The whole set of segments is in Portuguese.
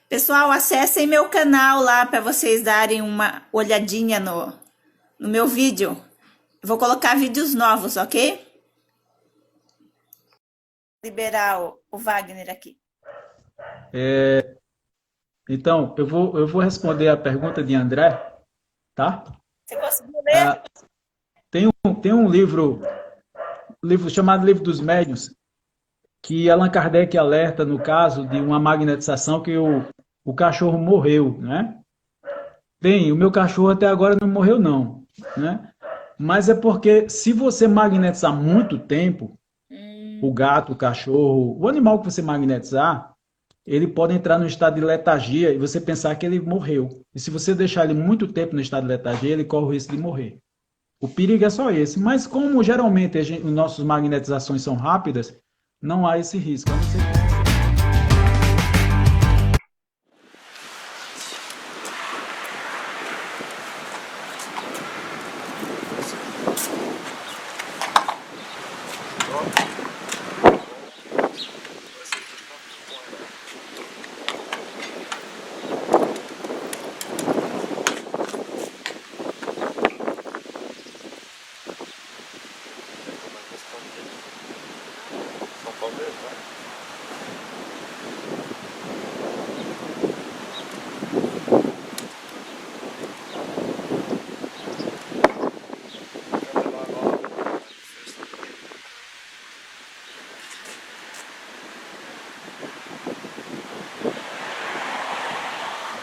Pessoal, acessem meu canal lá para vocês darem uma olhadinha no meu vídeo. Eu vou colocar vídeos novos, ok? Liberar o Wagner aqui. Então, eu vou responder a pergunta de André, tá? Você conseguiu ler? Tem um livro chamado Livro dos Médiuns, que Allan Kardec alerta no caso de uma magnetização que o cachorro morreu, né? Tem, o meu cachorro até agora não morreu não, né? Mas é porque se você magnetizar muito tempo, o gato, o cachorro, o animal que você magnetizar, ele pode entrar no estado de letargia e você pensar que ele morreu. E se você deixar ele muito tempo no estado de letargia, ele corre o risco de morrer. O perigo é só esse. Mas como geralmente as nossas magnetizações são rápidas, não há esse risco. A não ser que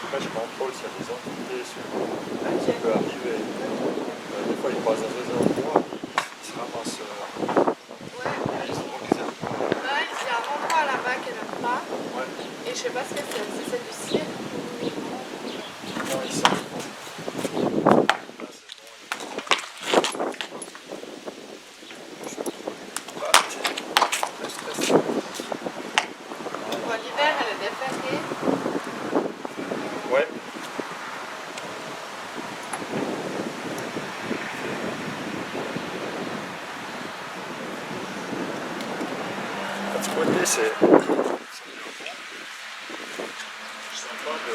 Après, je contrôle s'il y a des entités ça peut arriver. Des fois, ils passent dans des endroits, ils se ramassent. Ouais, Justement, qu'ils aiment pas. là, il y a un endroit là-bas qu'elle n'aime pas. Ouais, Et je sais pas ce que c'est. Si c'est du cirque non, ils savent pas. Là, c'est bon. Bah, le stress. ou... Bon, l'hiver, elle est déferrée. Ouais. À ce côté, c'est sympa de.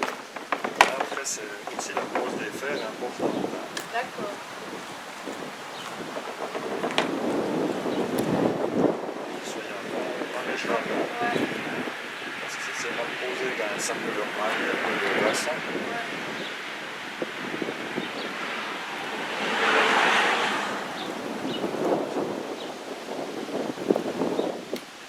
Après, c'est aussi la pose des fers est importante. D'accord. Qu'ils soient pas méchants. Ouais. Parce que si c'est mal posé dans un cercle de manière de glaçon,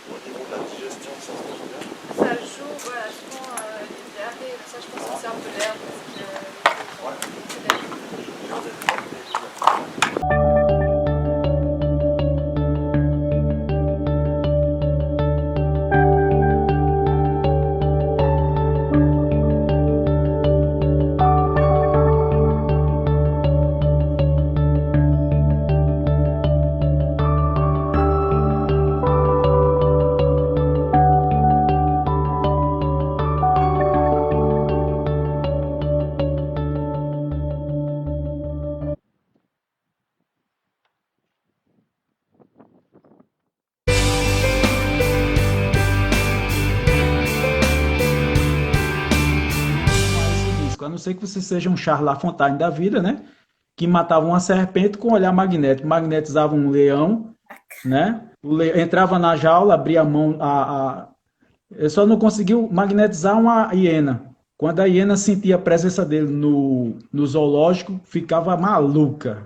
au niveau de la digestion, ça se passe bien. Ça joue, voilà, souvent les diarrhées. Ça, je pense que c'est un peu l'air parce que. C'est l'air. Garder le temps. não há esse risco. A não ser que você seja um Charles Lafontaine da vida, né? Que matava uma serpente com um olhar magnético. Magnetizava um leão, né? Entrava na jaula, abria a mão, ele só não conseguiu magnetizar uma hiena. Quando a hiena sentia a presença dele no zoológico, ficava maluca,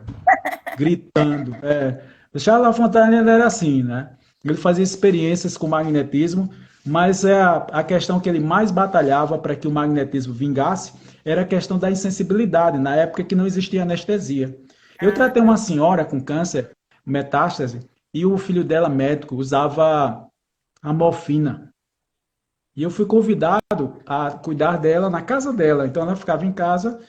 gritando. O Charles Lafontaine era assim, né? Ele fazia experiências com magnetismo, mas a questão que ele mais batalhava para que o magnetismo vingasse era a questão da insensibilidade, na época que não existia anestesia. Eu tratei uma senhora com câncer, metástase, e o filho dela, médico, usava a morfina. E eu fui convidado a cuidar dela na casa dela. Então ela ficava em casa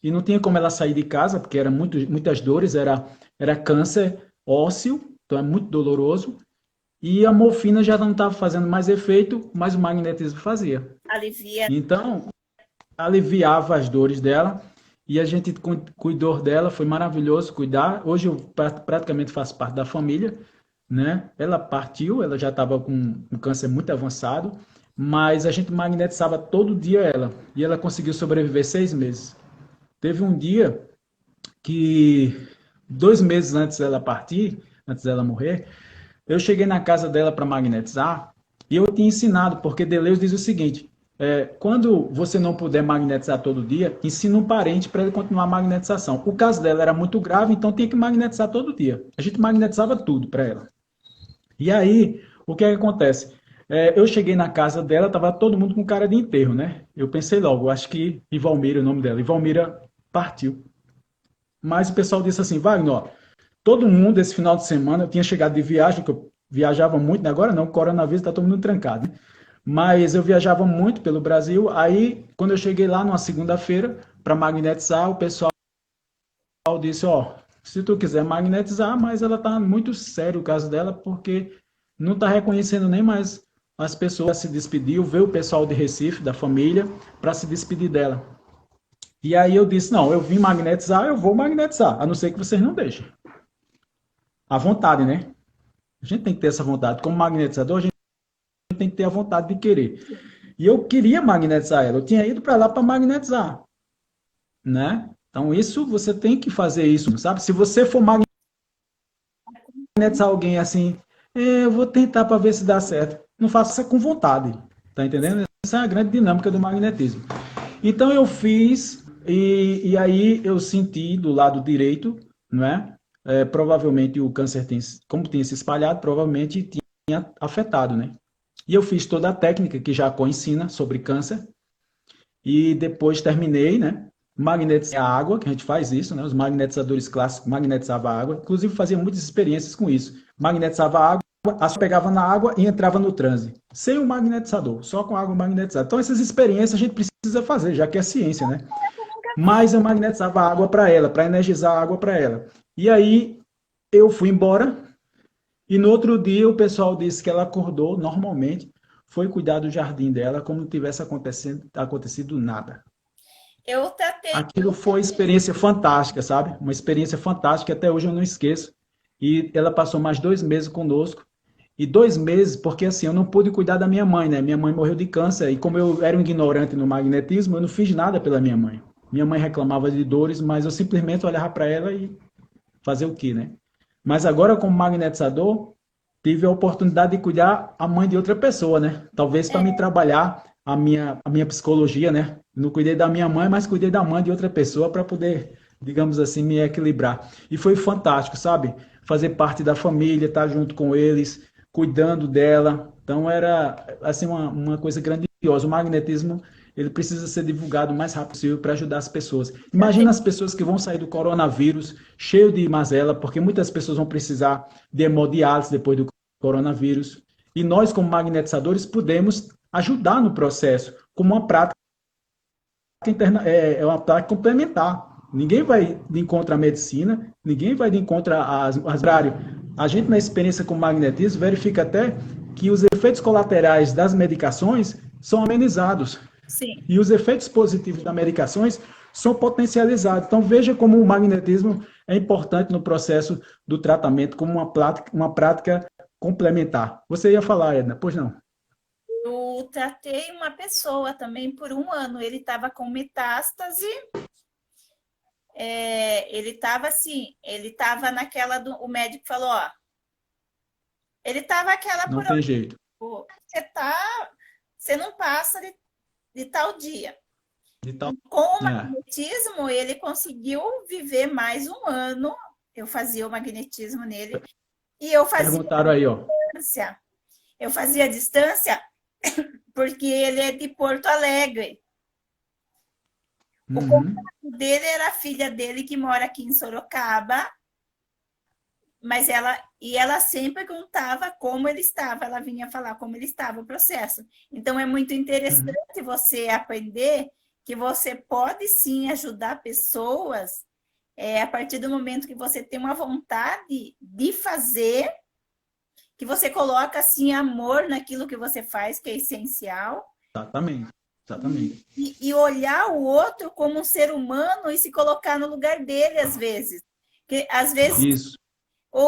e não tinha como ela sair de casa, porque era muitas dores, era câncer ósseo, então é muito doloroso. e a morfina já não estava fazendo mais efeito, mas o magnetismo fazia. Alivia. Então, aliviava as dores dela e a gente cuidou dela, foi maravilhoso cuidar. Hoje eu praticamente faço parte da família, né? Ela partiu, ela já estava com um câncer muito avançado, mas a gente magnetizava todo dia ela e ela conseguiu sobreviver 6 meses. Teve um dia que 2 meses antes dela partir, antes dela morrer, eu cheguei na casa dela para magnetizar e eu tinha ensinado, porque Deleuze diz o seguinte: quando você não puder magnetizar todo dia, ensina um parente para ele continuar a magnetização. O caso dela era muito grave, então tinha que magnetizar todo dia. A gente magnetizava tudo para ela. E aí, o que é que acontece? Eu cheguei na casa dela, estava todo mundo com cara de enterro, né? Eu pensei logo, acho que Ivalmira é o nome dela. Ivalmira partiu. Mas o pessoal disse assim, Wagner, ó, todo mundo esse final de semana, eu tinha chegado de viagem, que eu viajava muito, né? Agora não, o coronavírus está todo mundo trancado, né? Mas eu viajava muito pelo Brasil, aí quando eu cheguei lá numa segunda-feira para magnetizar, o pessoal disse, ó, se tu quiser magnetizar, mas ela tá muito sério o caso dela, porque não tá reconhecendo nem mais as pessoas, se despediu, veio o pessoal de Recife, da família, para se despedir dela. E aí eu disse, não, eu vim magnetizar, eu vou magnetizar, a não ser que vocês não deixem. À vontade, né? A gente tem que ter essa vontade. Como magnetizador, a gente tem que ter a vontade de querer. E eu queria magnetizar ela, eu tinha ido para lá para magnetizar, né? Então isso, você tem que fazer isso, sabe? Se você for magnetizar alguém assim, eu vou tentar para ver se dá certo. Não faça com vontade, tá entendendo? Essa é a grande dinâmica do magnetismo. Então eu fiz, e aí eu senti do lado direito, não é? Provavelmente o câncer, como tinha se espalhado, provavelmente tinha afetado, né? E eu fiz toda a técnica que Jacó ensina sobre câncer, e depois terminei, né? Magnetizei a água, que a gente faz isso, né? Os magnetizadores clássicos magnetizavam a água, inclusive fazia muitas experiências com isso. Magnetizava a água, pegava na água e entrava no transe, sem o magnetizador, só com a água magnetizada. Então essas experiências a gente precisa fazer, já que é ciência, né? Mas eu magnetizava a água para ela, para energizar a água para ela. E aí eu fui embora, e no outro dia o pessoal disse que ela acordou normalmente, foi cuidar do jardim dela como não tivesse acontecido nada. Eu tratei. Aquilo foi experiência fantástica, sabe? Uma experiência fantástica, até hoje eu não esqueço. E ela passou mais 2 meses conosco. E 2 meses, porque assim, eu não pude cuidar da minha mãe, né? Minha mãe morreu de câncer, e como eu era um ignorante no magnetismo, eu não fiz nada pela minha mãe. Minha mãe reclamava de dores, mas eu simplesmente olhava para ela e fazer o quê, né? Mas agora, como magnetizador, tive a oportunidade de cuidar a mãe de outra pessoa, né? Talvez para me trabalhar a minha psicologia, né? Não cuidei da minha mãe, mas cuidei da mãe de outra pessoa para poder, digamos assim, me equilibrar. E foi fantástico, sabe? Fazer parte da família, estar junto com eles, cuidando dela. Então era assim uma coisa grandiosa. O magnetismo, ele precisa ser divulgado o mais rápido possível para ajudar as pessoas. Imagina as pessoas que vão sair do coronavírus cheio de mazela, porque muitas pessoas vão precisar de hemodiálise depois do coronavírus. E nós, como magnetizadores, podemos ajudar no processo, como uma prática interna, uma prática complementar. Ninguém vai de encontro à medicina, ninguém vai de encontro às horário. A gente, na experiência com magnetismo, verifica até que os efeitos colaterais das medicações são amenizados. Sim. E os efeitos positivos das medicações são potencializados. Então, veja como o magnetismo é importante no processo do tratamento, como uma prática complementar. Você ia falar, Edna? Pois não. Eu tratei uma pessoa também por 1 ano. Ele estava com metástase. Ele estava assim, ele estava naquela o médico falou, ó, ele estava aquela Não tem jeito. Você não passa de tal dia. Então, Com o magnetismo, ele conseguiu viver mais 1 ano. Eu fazia o magnetismo nele e eu fazia perguntaram aí, ó. distância. Eu fazia distância porque ele é de Porto Alegre. O contato dele era a filha dele que mora aqui em Sorocaba, mas ela sempre contava como ele estava, ela vinha falar como ele estava o processo. Então é muito interessante você aprender que você pode sim ajudar pessoas a partir do momento que você tem uma vontade de fazer que você coloca assim amor naquilo que você faz, que é essencial. Exatamente, exatamente. E olhar o outro como um ser humano e se colocar no lugar dele, às vezes. Porque, às vezes, Isso,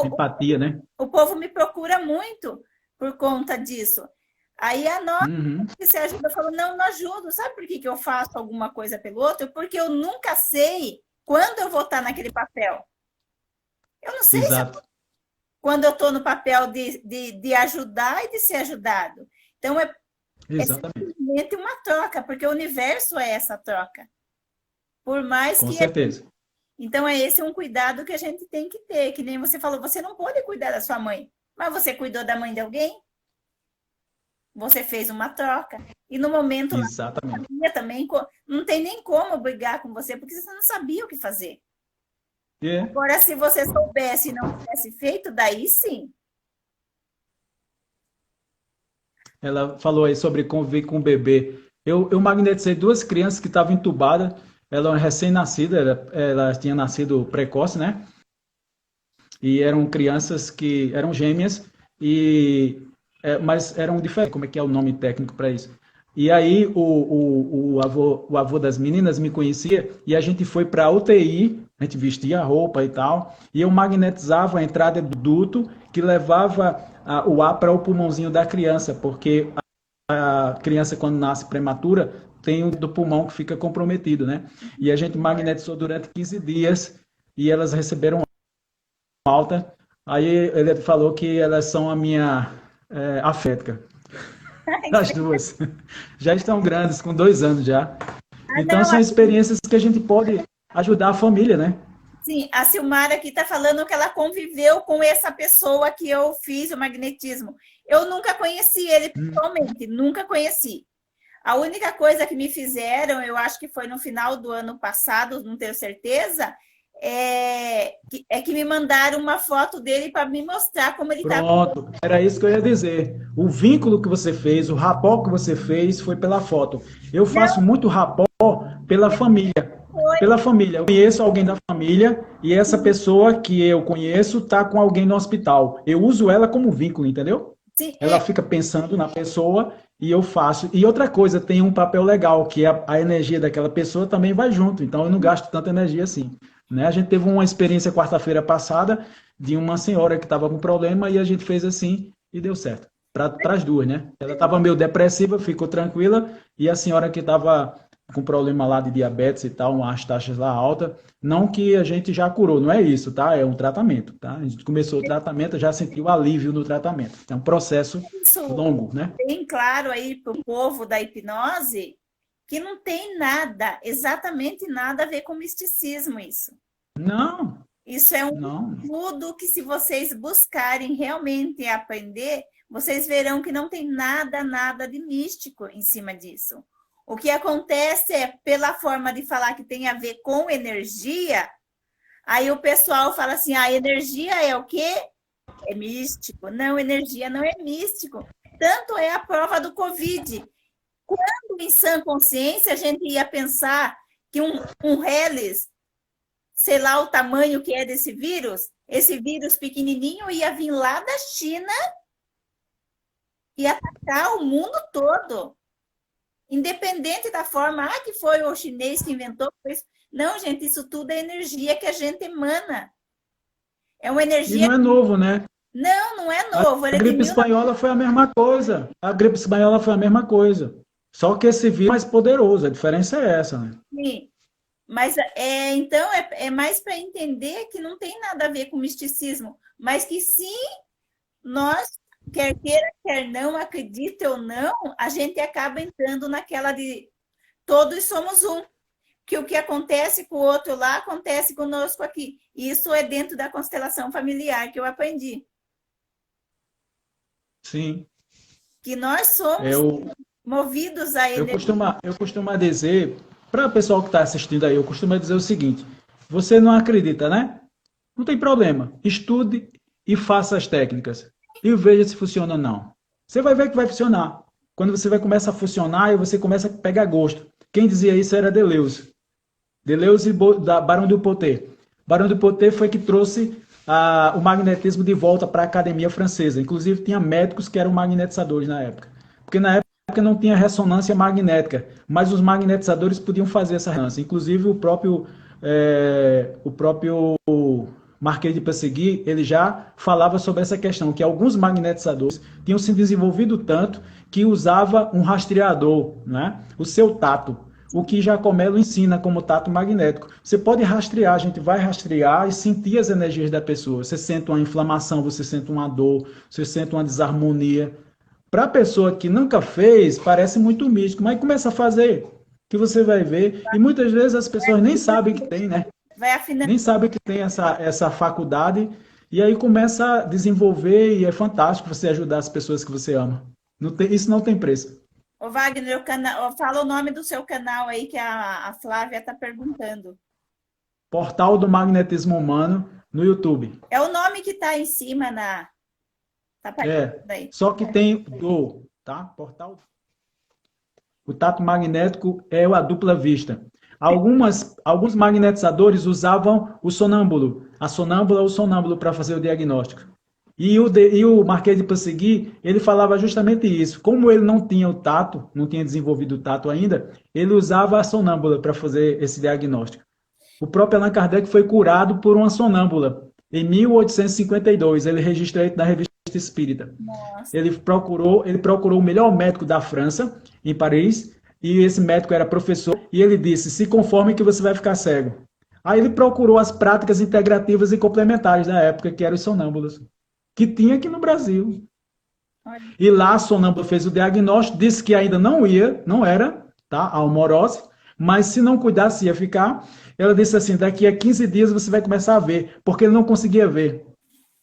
empatia, né? o povo me procura muito por conta disso. Aí a nossa que se ajuda falou, não ajudo. Sabe por que eu faço alguma coisa pelo outro? Porque eu nunca sei quando eu vou estar naquele papel. Eu não sei quando eu estou no papel de ajudar e de ser ajudado. Então, é simplesmente uma troca, porque o universo é essa troca. Por mais Com que... certeza. Então, esse é um cuidado que a gente tem que ter. Que nem você falou, você não pode cuidar da sua mãe, mas você cuidou da mãe de alguém? Você fez uma troca. E no momento Exatamente. lá, também não tem nem como brigar com você, porque você não sabia o que fazer. Agora, se você soubesse e não tivesse feito, daí sim. Ela falou aí sobre conviver com o bebê. Eu magnetizei 2 crianças que estavam entubadas. Ela é recém-nascida, ela tinha nascido precoce, né? E eram crianças que eram gêmeas, mas eram diferentes. Como é que é o nome técnico para isso? E aí o avô das meninas me conhecia e a gente foi para a UTI, a gente vestia a roupa e tal, e eu magnetizava a entrada do duto que levava o ar para o pulmãozinho da criança, porque a criança, quando nasce prematura, tem o do pulmão que fica comprometido, né? E a gente magnetizou durante 15 dias e elas receberam alta. Aí ele falou que elas são a minha afética. As 2. Já estão grandes, com 2 anos já. Então, são experiências que a gente pode ajudar a família, né? Sim, a Silmara aqui está falando que ela conviveu com essa pessoa que eu fiz o magnetismo. Eu nunca conheci ele pessoalmente, nunca conheci. A única coisa que me fizeram, eu acho que foi no final do ano passado, não tenho certeza, é que me mandaram uma foto dele para me mostrar como ele estava. Pronto, era isso que eu ia dizer. O vínculo que você fez, o rapó que você fez foi pela foto. Eu faço muito rapó pela família. Pela família. Eu conheço alguém da família e essa pessoa que eu conheço está com alguém no hospital. Eu uso ela como vínculo, entendeu? Sim, ela fica pensando na pessoa e eu faço. E outra coisa, tem um papel legal, que a energia daquela pessoa também vai junto. Então eu não gasto tanta energia assim. Né? A gente teve uma experiência quarta-feira passada de uma senhora que estava com problema e a gente fez assim e deu certo. Para as 2, né? Ela estava meio depressiva, ficou tranquila, e a senhora que estava com problema lá de diabetes e tal, umas taxas lá altas, não que a gente já curou, não é isso, tá? É um tratamento, tá? A gente começou o tratamento, já sentiu alívio no tratamento. É um processo longo, né? Bem claro aí para o povo da hipnose que não tem nada, exatamente nada a ver com misticismo isso. Não. Isso é tudo que, se vocês buscarem realmente aprender, vocês verão que não tem nada de místico em cima disso. O que acontece é, pela forma de falar que tem a ver com energia, aí o pessoal fala assim, energia é o quê? É místico. Não, energia não é místico. Tanto é a prova do Covid. Quando, em sã consciência, a gente ia pensar que um Hellis, sei lá o tamanho que é desse vírus, esse vírus pequenininho ia vir lá da China e atacar o mundo todo. Independente da forma, que foi o chinês que inventou isso. Não, gente, isso tudo é energia que a gente emana. É uma energia... E não é novo, né? Não é novo. A gripe espanhola foi a mesma coisa. A gripe espanhola foi a mesma coisa. Só que esse vírus é mais poderoso, a diferença é essa, né? Sim, mas então é mais para entender que não tem nada a ver com misticismo, mas que sim, nós, quer queira, quer não, acredite ou não, a gente acaba entrando naquela de todos somos um, que o que acontece com o outro lá, acontece conosco aqui. Isso é dentro da constelação familiar que eu aprendi. Sim. Que nós somos... movidos a ele. Eu costumo dizer, para o pessoal que está assistindo aí, eu costumo dizer o seguinte, você não acredita, né? Não tem problema. Estude e faça as técnicas. E veja se funciona ou não. Você vai ver que vai funcionar. Quando você vai começar a funcionar, e você começa a pegar gosto. Quem dizia isso era Deleuze. Deleuze e Barão de Poté. Barão de Poté foi que trouxe o magnetismo de volta para a academia francesa. Inclusive, tinha médicos que eram magnetizadores na época. Porque na época não tinha ressonância magnética, mas os magnetizadores podiam fazer essa ressonância. Inclusive, o próprio Marquês de Pessegui, ele já falava sobre essa questão, que alguns magnetizadores tinham se desenvolvido tanto que usava um rastreador, né? O seu tato. O que Jacomelo ensina como tato magnético. Você pode rastrear, a gente vai rastrear e sentir as energias da pessoa. Você sente uma inflamação, você sente uma dor, você sente uma desarmonia. Para a pessoa que nunca fez, parece muito místico, mas começa a fazer, que você vai ver. E muitas vezes as pessoas nem sabem que tem, né? Nem sabem que tem essa faculdade. E aí começa a desenvolver e é fantástico você ajudar as pessoas que você ama. Isso não tem preço. Ô Wagner, fala o nome do seu canal aí que a Flávia está perguntando. Portal do Magnetismo Humano no YouTube. É o nome que está em cima Tá aí. Só que tem tá? Portal. O tato magnético é a dupla vista. Alguns magnetizadores usavam o sonâmbulo, a sonâmbula ou o sonâmbulo para fazer o diagnóstico. E o Marquês de Pessegui, ele falava justamente isso. Como ele não tinha o tato, não tinha desenvolvido o tato ainda, ele usava a sonâmbula para fazer esse diagnóstico. O próprio Allan Kardec foi curado por uma sonâmbula em 1852. Ele registrou isso na Revista Espírita. Nossa. Ele procurou o melhor médico da França, em Paris, e esse médico era professor, e ele disse, se conforme que você vai ficar cego. Aí ele procurou as práticas integrativas e complementares da época, que eram os sonâmbulos, que tinha aqui no Brasil. E lá a sonâmbula fez o diagnóstico, disse que ainda não era, tá, a almorose, mas se não cuidasse ia ficar. Ela disse assim, daqui a 15 dias você vai começar a ver, porque ele não conseguia ver.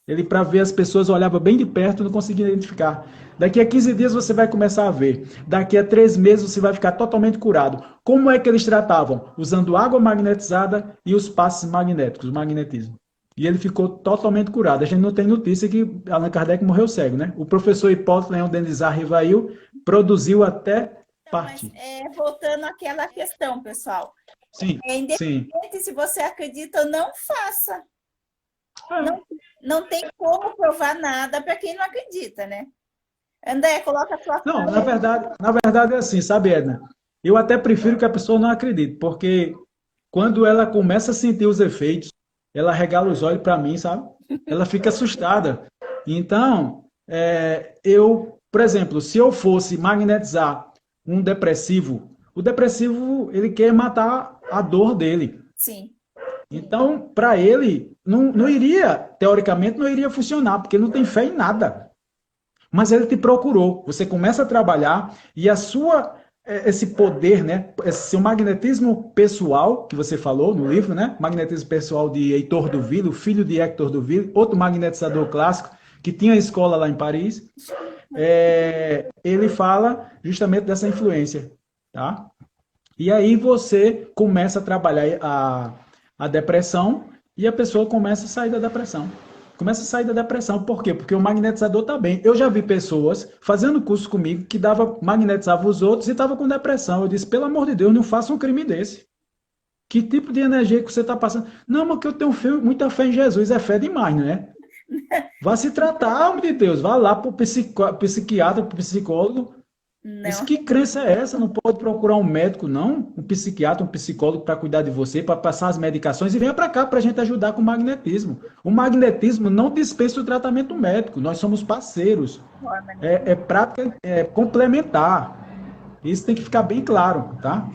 Ele, para ver as pessoas, olhava bem de perto e não conseguia identificar. Daqui a 15 dias você vai começar a ver. Daqui a 3 meses você vai ficar totalmente curado. Como é que eles tratavam? Usando água magnetizada e os passes magnéticos, o magnetismo. E ele ficou totalmente curado. A gente não tem notícia que Allan Kardec morreu cego, né? O professor Hipólito Leão Denizar Rivail produziu até partir. Mas, voltando àquela questão, pessoal. Sim, independente se você acredita ou não, faça. Não tem como provar nada para quem não acredita, né? André, coloca a sua Não, na verdade é assim, sabe, Edna? Eu até prefiro que a pessoa não acredite, porque quando ela começa a sentir os efeitos, ela regala os olhos para mim, sabe? Ela fica assustada. Então, por exemplo, se eu fosse magnetizar um depressivo, o depressivo, ele quer matar a dor dele. Sim. Então, para ele, não iria, teoricamente, não iria funcionar, porque ele não tem fé em nada. Mas ele te procurou. Você começa a trabalhar e esse poder, né? Esse seu magnetismo pessoal, que você falou no livro, né? Magnetismo pessoal de Heitor Duville, o filho de Hector Duville, outro magnetizador clássico, que tinha escola lá em Paris. Ele fala justamente dessa influência, tá? E aí você começa a trabalhar a depressão e a pessoa começa a sair da depressão. Por quê? Porque o magnetizador está bem. Eu já vi pessoas fazendo curso comigo que magnetizava os outros e estava com depressão. Eu disse, pelo amor de Deus, não faça um crime desse. Que tipo de energia que você está passando? Não, mas que eu tenho muita fé em Jesus. É fé demais, não é? Vá se tratar, homem de Deus. Vá lá para o psiquiatra, para o psicólogo. Isso, que crença é essa? Não pode procurar um médico, não? Um psiquiatra, um psicólogo para cuidar de você, para passar as medicações e venha para cá para a gente ajudar com o magnetismo. O magnetismo não dispensa o tratamento médico. Nós somos parceiros. É prática complementar. Isso tem que ficar bem claro, tá?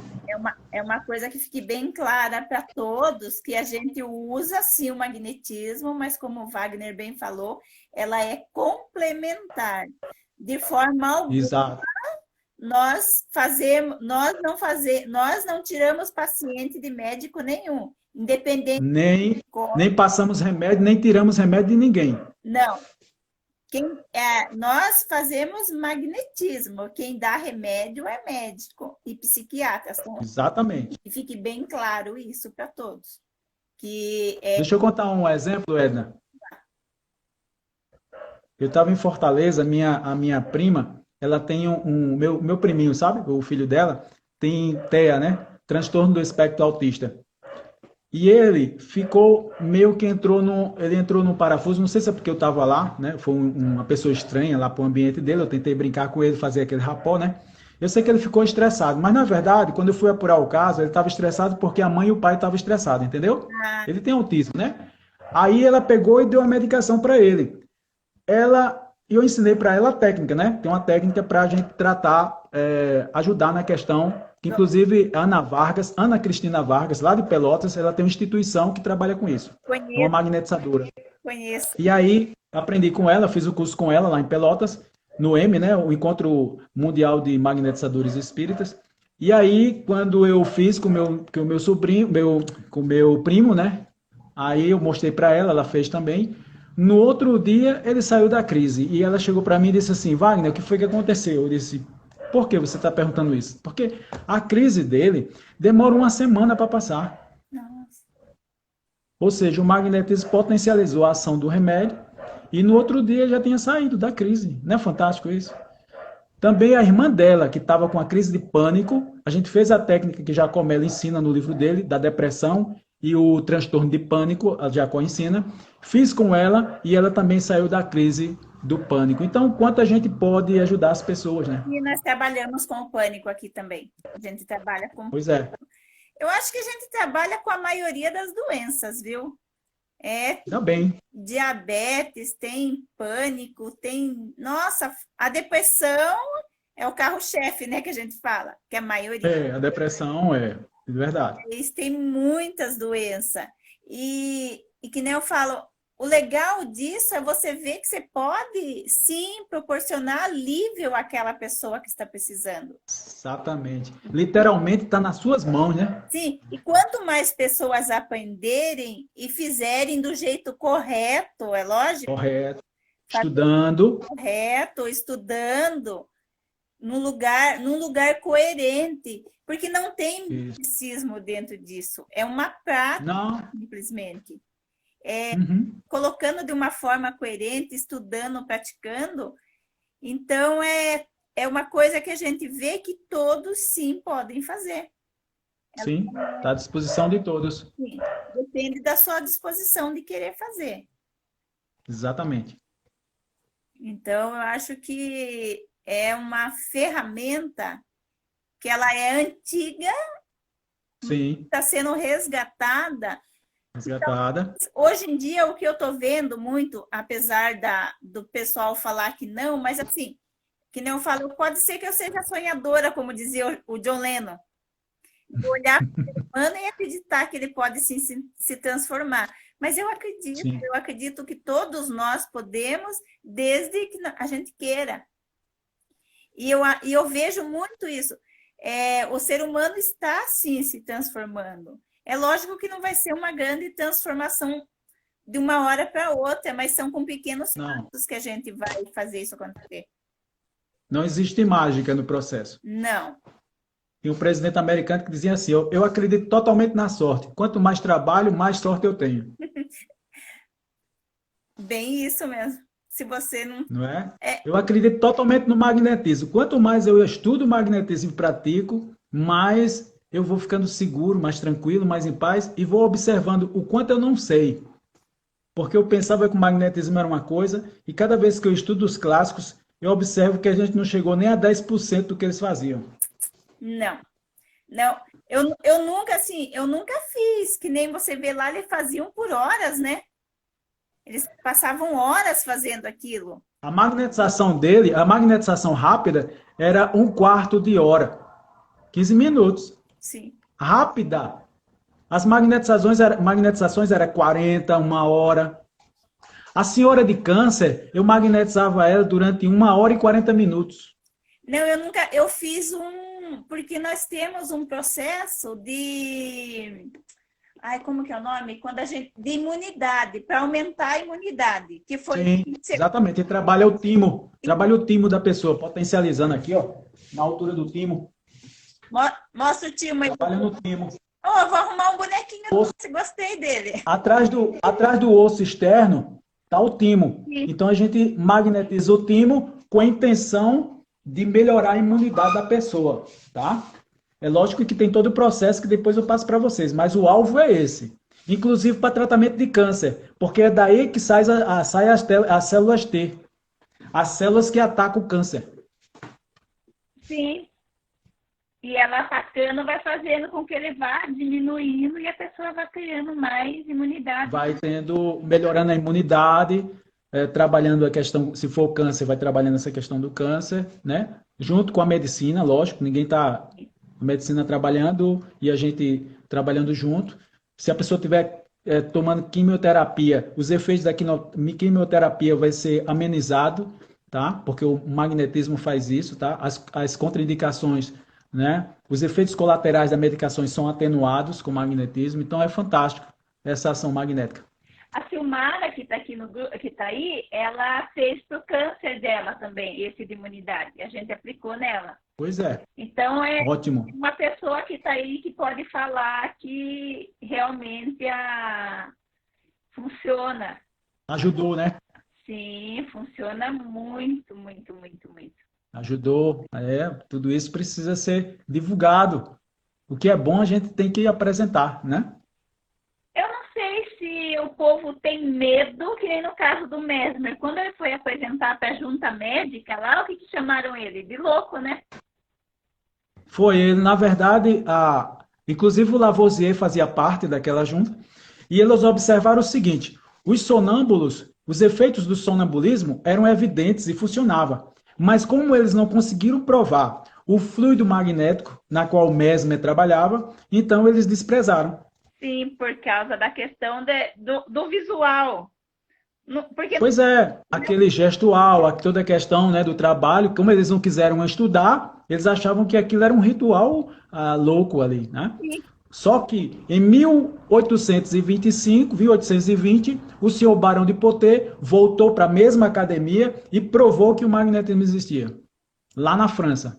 É uma coisa que fique bem clara para todos, que a gente usa sim o magnetismo, mas como o Wagner bem falou, ela é complementar. De forma alguma, exato. Nós não tiramos paciente de médico nenhum, independente. Nem passamos remédio, nem tiramos remédio de ninguém. Não. Nós fazemos magnetismo. Quem dá remédio é médico e psiquiatra. Exatamente. E fique bem claro isso para todos. Deixa eu contar um exemplo, Edna. Eu estava em Fortaleza, a minha prima, ela tem meu priminho, sabe? O filho dela tem TEA, né? Transtorno do espectro autista. E ele ficou meio que ele entrou num parafuso, não sei se é porque eu estava lá, né? Foi uma pessoa estranha lá para o ambiente dele, eu tentei brincar com ele, fazer aquele rapó, né? Eu sei que ele ficou estressado, mas na verdade, quando eu fui apurar o caso, ele estava estressado porque a mãe e o pai estavam estressados, entendeu? Ah, Ele tem autismo, né? Aí ela pegou e deu a medicação para ele. Eu ensinei para ela a técnica, né? Tem uma técnica para a gente tratar, ajudar na questão, que inclusive Ana Cristina Vargas, lá de Pelotas, ela tem uma instituição que trabalha com isso, é uma conheço, magnetizadora. conheço. E aí aprendi com ela, fiz o curso com ela lá em Pelotas, no M, né? O Encontro Mundial de Magnetizadores Espíritas. E aí, quando eu fiz com o meu sobrinho, com o meu primo, né? Aí eu mostrei para ela, ela fez também. No outro dia, ele saiu da crise. E ela chegou para mim e disse assim, Wagner, o que foi que aconteceu? Eu disse, por que você está perguntando isso? Porque a crise dele demora uma semana para passar. Nossa. Ou seja, o magnetismo potencializou a ação do remédio e no outro dia já tinha saído da crise. Não é fantástico isso? Também a irmã dela, que estava com a crise de pânico, a gente fez a técnica que Jacomelo ensina no livro dele, da depressão e o transtorno de pânico, a Jacó ensina. Fiz com ela e ela também saiu da crise do pânico. Então, quanto a gente pode ajudar as pessoas, né? E nós trabalhamos com o pânico aqui também. A gente trabalha com... Pois é. Eu acho que a gente trabalha com a maioria das doenças, viu? Ainda bem. Diabetes, tem pânico, tem... Nossa, a depressão é o carro-chefe, né, que a gente fala, que a maioria. A depressão é verdade. Eles têm muitas doenças. E que nem eu falo, o legal disso é você ver que você pode, sim, proporcionar alívio àquela pessoa que está precisando. Exatamente. Literalmente está nas suas mãos, né? Sim, e quanto mais pessoas aprenderem e fizerem do jeito correto, é lógico? Correto. Estudando. Correto, estudando, num lugar coerente, porque não tem misticismo dentro disso. É uma prática, não. Simplesmente. Colocando de uma forma coerente, estudando, praticando. Então, é uma coisa que a gente vê que todos, sim, podem fazer. Sim, está à disposição de todos. Sim, depende da sua disposição de querer fazer. Exatamente. Então, eu acho que é uma ferramenta que ela é antiga, sim, está sendo resgatada. Resgatada. Então, hoje em dia, o que eu estou vendo muito, apesar do pessoal falar que não, mas assim, que nem eu falo, pode ser que eu seja sonhadora, como dizia o John Lennon. Vou olhar para o ser humano e acreditar que ele pode sim se transformar. Mas eu acredito que todos nós podemos, desde que a gente queira. E eu vejo muito isso. O ser humano está, sim, se transformando. É lógico que não vai ser uma grande transformação de uma hora para outra, mas são com pequenos passos que a gente vai fazer isso acontecer. Não existe mágica no processo. Não. Tem um presidente americano que dizia assim, eu acredito totalmente na sorte. Quanto mais trabalho, mais sorte eu tenho. Bem isso mesmo. Se você não... Não é? Eu acredito totalmente no magnetismo. Quanto mais eu estudo magnetismo e pratico, mais eu vou ficando seguro, mais tranquilo, mais em paz e vou observando o quanto eu não sei. Porque eu pensava que o magnetismo era uma coisa e cada vez que eu estudo os clássicos, eu observo que a gente não chegou nem a 10% do que eles faziam. Não. Eu nunca fiz, que nem você vê lá, eles faziam por horas, né? Eles passavam horas fazendo aquilo. A magnetização dele, a magnetização rápida, era 1/4 de hora. 15 minutos. Sim. Rápida. As magnetizações eram 40, 1 hora. A senhora de câncer, eu magnetizava ela durante 1 hora e 40 minutos. Não, eu fiz porque nós temos um processo de... como que é o nome? De imunidade, para aumentar a imunidade. Que foi... Sim, exatamente. Ele trabalha o timo. Trabalha o timo da pessoa, potencializando aqui, ó, na altura do timo. Mostra o timo aí. Trabalha no timo. Eu vou arrumar um bonequinho doce, gostei dele. Atrás do osso externo está o timo. Sim. Então a gente magnetiza o timo com a intenção de melhorar a imunidade da pessoa, tá? É lógico que tem todo o processo que depois eu passo para vocês, mas o alvo é esse. inclusive para tratamento de câncer, porque é daí que sai as células T, as células que atacam o câncer. Sim. E ela atacando vai fazendo com que ele vá diminuindo e a pessoa vai criando mais imunidade. Vai melhorando a imunidade, trabalhando a questão, se for câncer, vai trabalhando essa questão do câncer, né? Junto com a medicina, lógico, ninguém está a medicina trabalhando e a gente trabalhando junto. Se a pessoa estiver tomando quimioterapia, os efeitos da quimioterapia vai ser amenizado, tá? Porque o magnetismo faz isso, tá? As contraindicações, né? Os efeitos colaterais das medicações são atenuados com magnetismo, então é fantástico essa ação magnética. A Silmara, que está aqui que tá aí, ela fez para o câncer dela também, esse de imunidade. A gente aplicou nela. Pois é. Então, é ótimo. Uma pessoa que está aí que pode falar que realmente funciona. Ajudou, né? Sim, funciona muito, muito, muito, muito. Ajudou. Tudo isso precisa ser divulgado. O que é bom a gente tem que apresentar, né? Eu não sei se o povo tem medo, que nem no caso do Mesmer. Quando ele foi apresentar para a junta médica lá, o que chamaram ele? De louco, né? Foi ele, na verdade, inclusive o Lavoisier fazia parte daquela junta, e eles observaram o seguinte: os sonâmbulos, os efeitos do sonambulismo eram evidentes e funcionava, mas como eles não conseguiram provar o fluido magnético na qual o Mesmer trabalhava, então eles desprezaram. Sim, por causa da questão do visual. Porque... Pois é, aquele gestual, toda a questão, né, do trabalho, como eles não quiseram estudar, eles achavam que aquilo era um ritual louco ali, né? Sim. Só que em 1820, o senhor Barão de Poté voltou para a mesma academia e provou que o magnetismo existia, lá na França.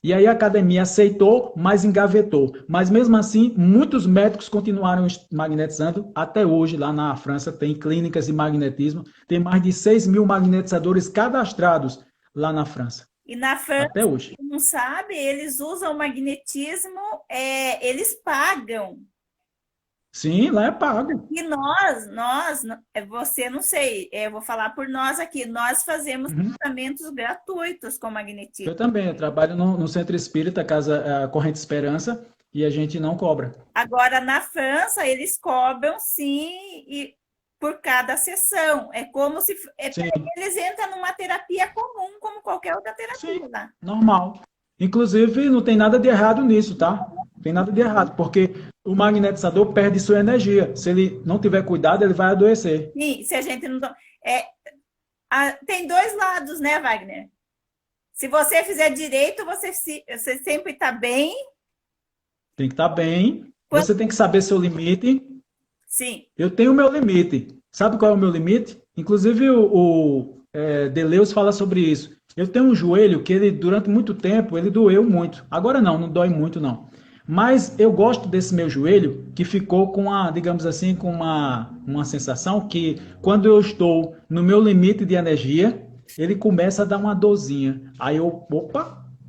E aí a academia aceitou, mas engavetou. Mas mesmo assim, muitos médicos continuaram magnetizando. Até hoje, lá na França, tem clínicas de magnetismo. Tem mais de 6 mil magnetizadores cadastrados lá na França. E na França, até hoje. Não sabe, eles usam o magnetismo, eles pagam. Sim, lá é pago. E nós, você não sei, eu vou falar por nós aqui, nós fazemos tratamentos gratuitos com magnetismo. Eu também, eu trabalho no Centro Espírita, Casa Corrente Esperança, e a gente não cobra. Agora, na França, eles cobram sim, e por cada sessão. É como se eles entram numa terapia comum, como qualquer outra terapia. Lá. Normal. Inclusive, não tem nada de errado nisso, tá? Não tem nada de errado, porque o magnetizador perde sua energia. Se ele não tiver cuidado, ele vai adoecer. Sim, se a gente não... tem dois lados, né, Wagner? Se você fizer direito, você sempre está bem. Tem que estar bem. Você tem que saber seu limite. Sim. Eu tenho o meu limite. Sabe qual é o meu limite? Inclusive, o Deleuze fala sobre isso. Eu tenho um joelho que ele, durante muito tempo, ele doeu muito. Agora não dói muito, não. Mas eu gosto desse meu joelho, que ficou com digamos assim, com uma sensação que, quando eu estou no meu limite de energia, ele começa a dar uma dorzinha. Aí eu,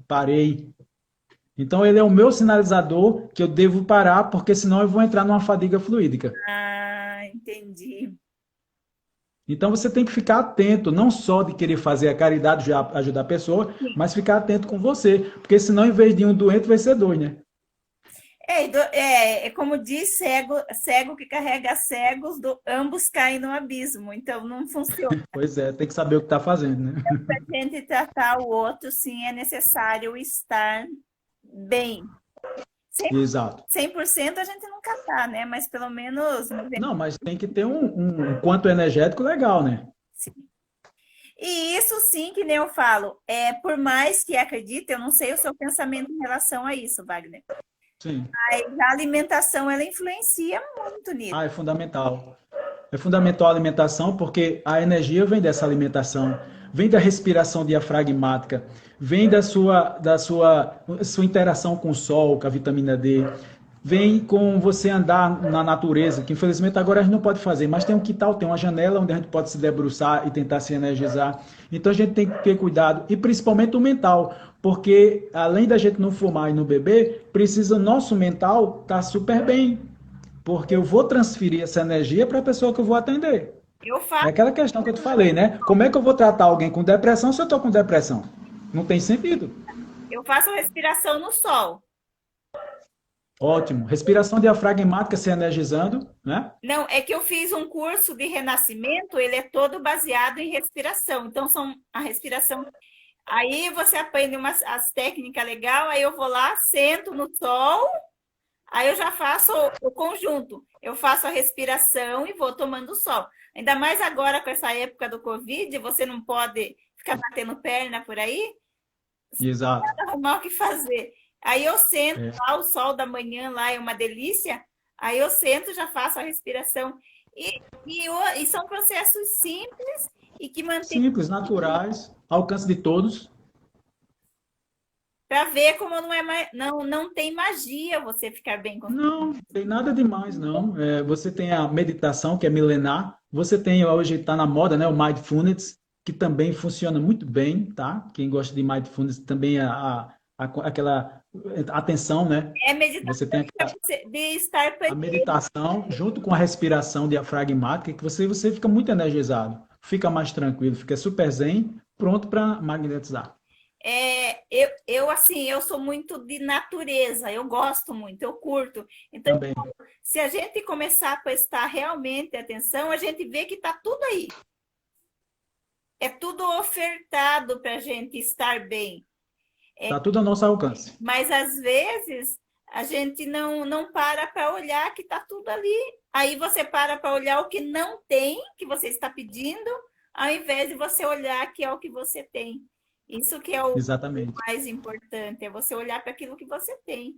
parei. Então, ele é o meu sinalizador que eu devo parar, porque senão eu vou entrar numa fadiga fluídica. Entendi. Então, você tem que ficar atento, não só de querer fazer a caridade, ajudar a pessoa, mas ficar atento com você, porque senão, em vez de um doente, vai ser dois, né? Como diz cego que carrega cegos, ambos caem no abismo, então não funciona. Pois é, tem que saber o que está fazendo, né? Para a gente tratar o outro, sim, é necessário estar bem. Exato. 100% a gente nunca tá, né? Mas pelo menos... Não, mas tem que ter um quanto energético legal, né? Sim. E isso sim, que nem eu falo, por mais que acredite, eu não sei o seu pensamento em relação a isso, Wagner. Sim. Mas a alimentação, ela influencia muito nisso. É fundamental. É fundamental a alimentação, porque a energia vem dessa alimentação, vem da respiração diafragmática, vem da sua interação com o sol, com a vitamina D, vem com você andar na natureza, que infelizmente agora a gente não pode fazer, mas tem um quintal, tem uma janela onde a gente pode se debruçar e tentar se energizar. Então a gente tem que ter cuidado, e principalmente o mental, porque além da gente não fumar e não beber, precisa o nosso mental estar super bem. porque eu vou transferir essa energia para a pessoa que eu vou atender. Eu É faço, aquela questão que eu te falei, né? Como é que eu vou tratar alguém com depressão se eu estou com depressão? Não tem sentido. eu faço respiração no sol. Ótimo. Respiração diafragmática se energizando, né? Não, é que eu fiz um curso de renascimento, ele é todo baseado em respiração. Então, são a respiração. Aí você aprende as técnicas legais, aí eu vou lá, sento no sol, aí eu já faço o conjunto. Eu faço a respiração e vou tomando sol. Ainda mais agora com essa época do Covid, você não pode ficar batendo perna por aí, Exato. arrumar o que fazer. Aí eu sento É. lá, o sol da manhã lá é uma delícia. Aí eu sento, já faço a respiração. E são processos simples e que mantêm Simples, naturais, alcance de todos. para ver como não tem magia você ficar bem com. Não, tem nada demais, não. Você tem a meditação, que é milenar. Você tem, hoje está na moda, né, o Mindfulness, que também funciona muito bem, tá? Quem gosta de Mindfulness também, aquela atenção, né? É meditação Você tem de estar a meditação junto com a respiração diafragmática, que você fica muito energizado, fica mais tranquilo, fica super zen, pronto para magnetizar. Assim, eu sou muito de natureza, eu gosto muito, eu curto. Então, Também. se a gente começar a prestar realmente atenção, a gente vê que está tudo aí. É tudo ofertado para a gente estar bem. Está tudo ao nosso alcance. Mas, às vezes, a gente não para olhar que está tudo ali. Aí você para olhar o que não tem, que você está pedindo, ao invés de você olhar que é o que você tem. Isso que é o Exatamente. mais importante, é você olhar para aquilo que você tem.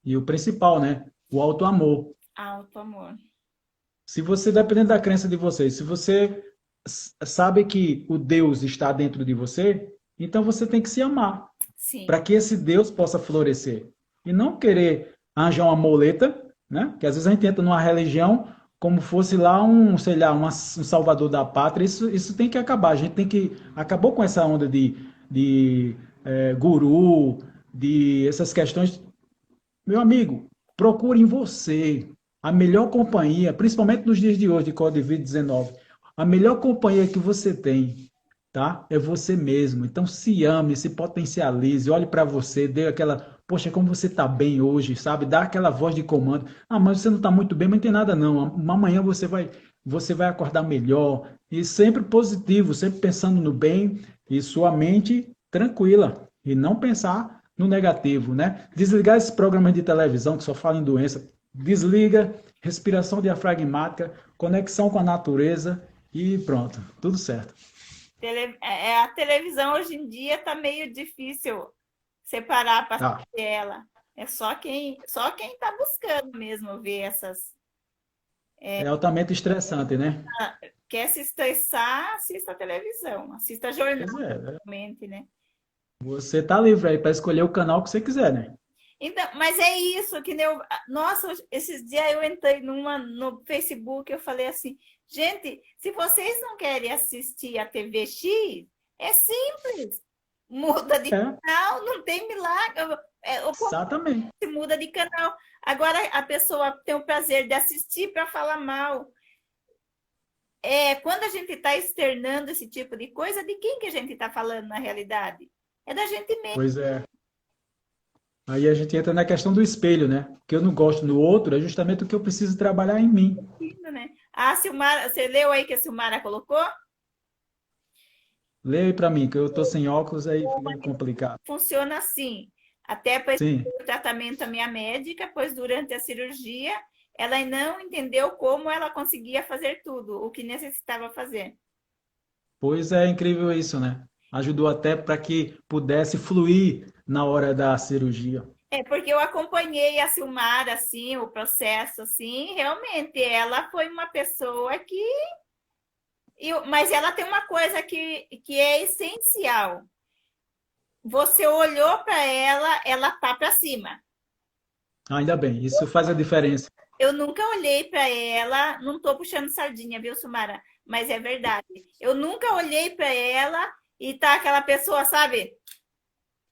E o principal, né? O auto-amor. Alto amor. Se você, dependendo da crença de vocês, se você sabe que o Deus está dentro de você, então você tem que se amar, Sim. para que esse Deus possa florescer. E não querer arranjar uma moleta, né? Que às vezes a gente entra numa religião como fosse lá sei lá, um salvador da pátria. Isso tem que acabar. A gente tem que... Acabou com essa onda de guru, de essas questões. Meu amigo, procure em você a melhor companhia, principalmente nos dias de hoje de Covid-19. A melhor companhia que você tem, tá? É você mesmo. Então se ame, se potencialize, olhe para você, dê aquela, poxa, como você está bem hoje, sabe? Dá aquela voz de comando. Ah, mas você não está muito bem, mas não tem nada não. Amanhã você vai acordar melhor e sempre positivo, sempre pensando no bem e sua mente tranquila e não pensar no negativo, né? Desligar esses programas de televisão que só falam em doença. Desliga, respiração diafragmática, conexão com a natureza e pronto, tudo certo. A televisão hoje em dia está meio difícil separar para assistir ela. É só quem está buscando mesmo ver essas. É altamente estressante, né? Quer se estressar, assista a televisão, assista jornal, realmente, né? Você tá livre aí para escolher o canal que você quiser, né? Então, mas é isso que eu. Nossa, esses dias eu entrei no Facebook, eu falei assim, gente, se vocês não querem assistir a TV X, é simples. Muda de canal, não tem milagre. Exatamente. Se muda de canal. Agora a pessoa tem o prazer de assistir para falar mal. Quando a gente está externando esse tipo de coisa, de quem que a gente está falando na realidade? É da gente mesmo. Pois é. Aí a gente entra na questão do espelho, né? O que eu não gosto no outro é justamente o que eu preciso trabalhar em mim. Né? A Silmara, você leu aí que a Silmara colocou? Lê aí para mim, que eu tô sem óculos, aí fica complicado. Funciona assim. Até para o tratamento, a minha médica, pois durante a cirurgia, ela não entendeu como ela conseguia fazer tudo, o que necessitava fazer. Pois é, incrível isso, né? Ajudou até para que pudesse fluir na hora da cirurgia. Porque eu acompanhei a Silmara, assim, o processo, assim, realmente, ela foi uma pessoa que... Mas ela tem uma coisa que é essencial. Você olhou para ela tá para cima. Ainda bem, isso faz a diferença. Eu nunca olhei para ela, não estou puxando sardinha, viu, Silmara? Mas é verdade. Eu nunca olhei para ela e tá aquela pessoa, sabe?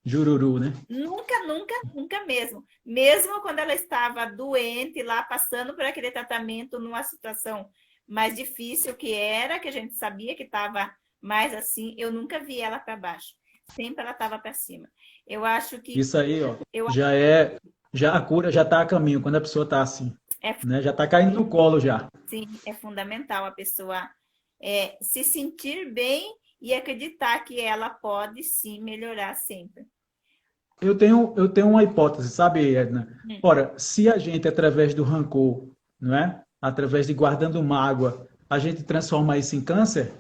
Jururu, né? Nunca, nunca, nunca mesmo. Mesmo quando ela estava doente, lá passando por aquele tratamento, numa situação mais difícil que era, que a gente sabia que estava mais assim, eu nunca vi ela para baixo. Sempre ela estava para cima. Eu acho que Isso aí, ó, eu, já a cura já está a caminho quando a pessoa está assim, é, né? Já está caindo no colo já. sim, é fundamental a pessoa se sentir bem e acreditar que ela pode sim melhorar sempre. Eu tenho uma hipótese, sabe, Edna? Hum. Ora, se a gente, através do rancor, não é? Através de guardando mágoa, a gente transforma isso em câncer,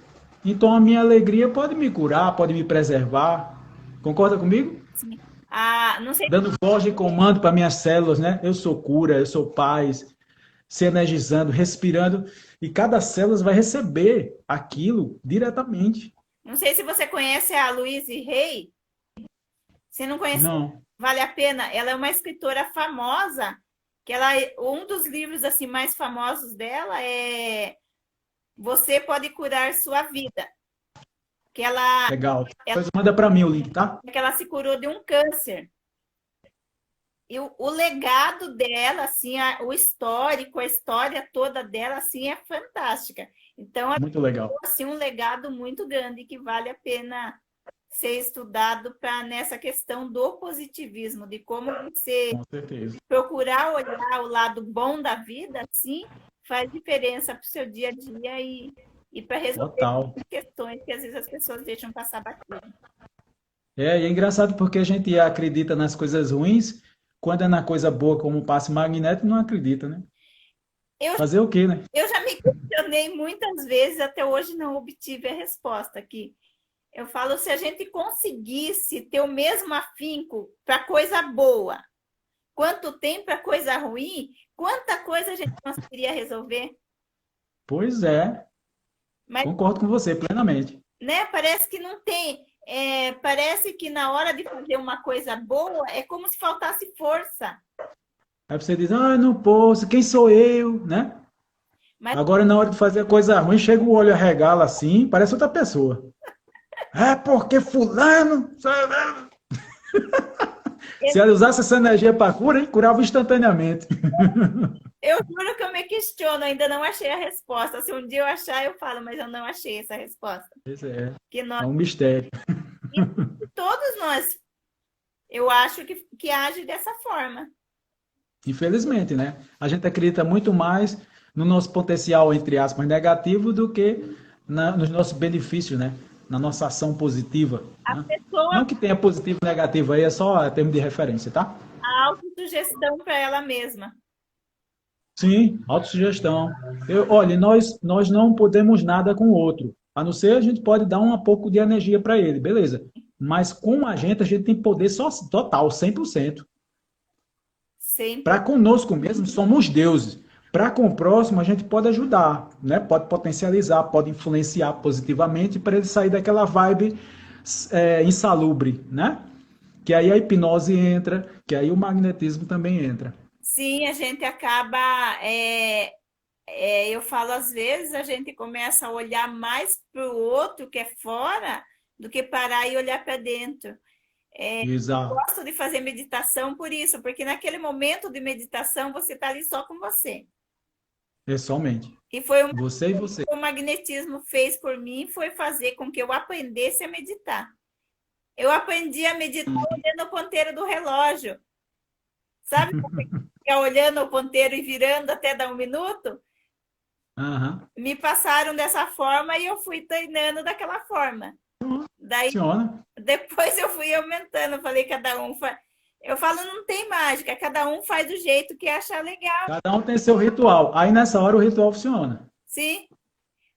então a minha alegria pode me curar, pode me preservar. Concorda comigo? Sim. Não sei. Dando voz de comando para minhas células, né? Eu sou cura, eu sou paz, se energizando, respirando, e cada célula vai receber aquilo diretamente. Não sei se você conhece a Louise Hay. Se não conhece, Não, vale a pena. Ela é uma escritora famosa, que um dos livros assim mais famosos dela é Você Pode Curar Sua Vida. Que legal. Depois manda para mim o link, tá? que ela se curou de um câncer. E o legado dela, assim, o histórico, a história toda dela, assim, é fantástica. Então, Muito legal. assim, um legado muito grande que vale a pena ser estudado para nessa questão do positivismo, de como você Com certeza. procurar olhar o lado bom da vida, assim, faz diferença para o seu dia a dia e para resolver Total. questões que às vezes as pessoas deixam passar batido. E é engraçado porque a gente acredita nas coisas ruins, quando é na coisa boa, como o passe magnético, não acredita, né? Eu, Fazer o quê, né? eu já me questionei muitas vezes, até hoje não obtive a resposta aqui. Eu falo, se a gente conseguisse ter o mesmo afinco para coisa boa, quanto tem para coisa ruim, quanta coisa a gente conseguiria resolver? Pois é, Mas, concordo com você plenamente. né, parece que não tem. Parece que na hora de fazer uma coisa boa, é como se faltasse força. Aí você diz, ah, não posso, quem sou eu, né? Mas Agora, na hora de fazer coisa ruim, chega o olho arregala assim, parece outra pessoa. É porque fulano... Se ela usasse essa energia para cura, hein, curava instantaneamente. eu juro que eu me questiono, ainda não achei a resposta. Se um dia eu achar, eu falo, mas eu não achei essa resposta. Pois é, Que é um mistério. todos nós, eu acho que age dessa forma. Infelizmente, né? A gente acredita muito mais no nosso potencial, entre aspas, negativo do que nos nossos benefícios, né? Na nossa ação positiva. A Né? pessoa, Não que tenha positivo e negativo aí, é só termo de referência, tá? a autossugestão para ela mesma. Sim, autossugestão. Olha, nós não podemos nada com o outro. A não ser a gente pode dar um pouco de energia para ele, beleza. Mas com a gente tem poder só, total, 100%. Sempre. Para conosco mesmo, somos deuses. Para com o próximo, a gente pode ajudar, né? Pode potencializar, pode influenciar positivamente para ele sair daquela vibe insalubre, né? Que aí a hipnose entra, que aí o magnetismo também entra. Sim, a gente acaba. Eu falo às vezes, a gente começa a olhar mais para o outro que é fora do que parar e olhar para dentro. Eu Exato. gosto de fazer meditação por isso, porque naquele momento de meditação você está ali só com você. É somente. E foi Você e você. o magnetismo fez por mim, foi fazer com que eu aprendesse a meditar. Eu aprendi a meditar olhando o ponteiro do relógio. Sabe? Ficar olhando o ponteiro e virando até dar 1 minuto? Aham. Me passaram dessa forma e eu fui treinando daquela forma. Daí, Funciona. depois eu fui aumentando, falei, cada um faz. Eu falo, não tem mágica, cada um faz do jeito que achar legal. Cada um tem seu ritual. Aí nessa hora o ritual funciona. Sim.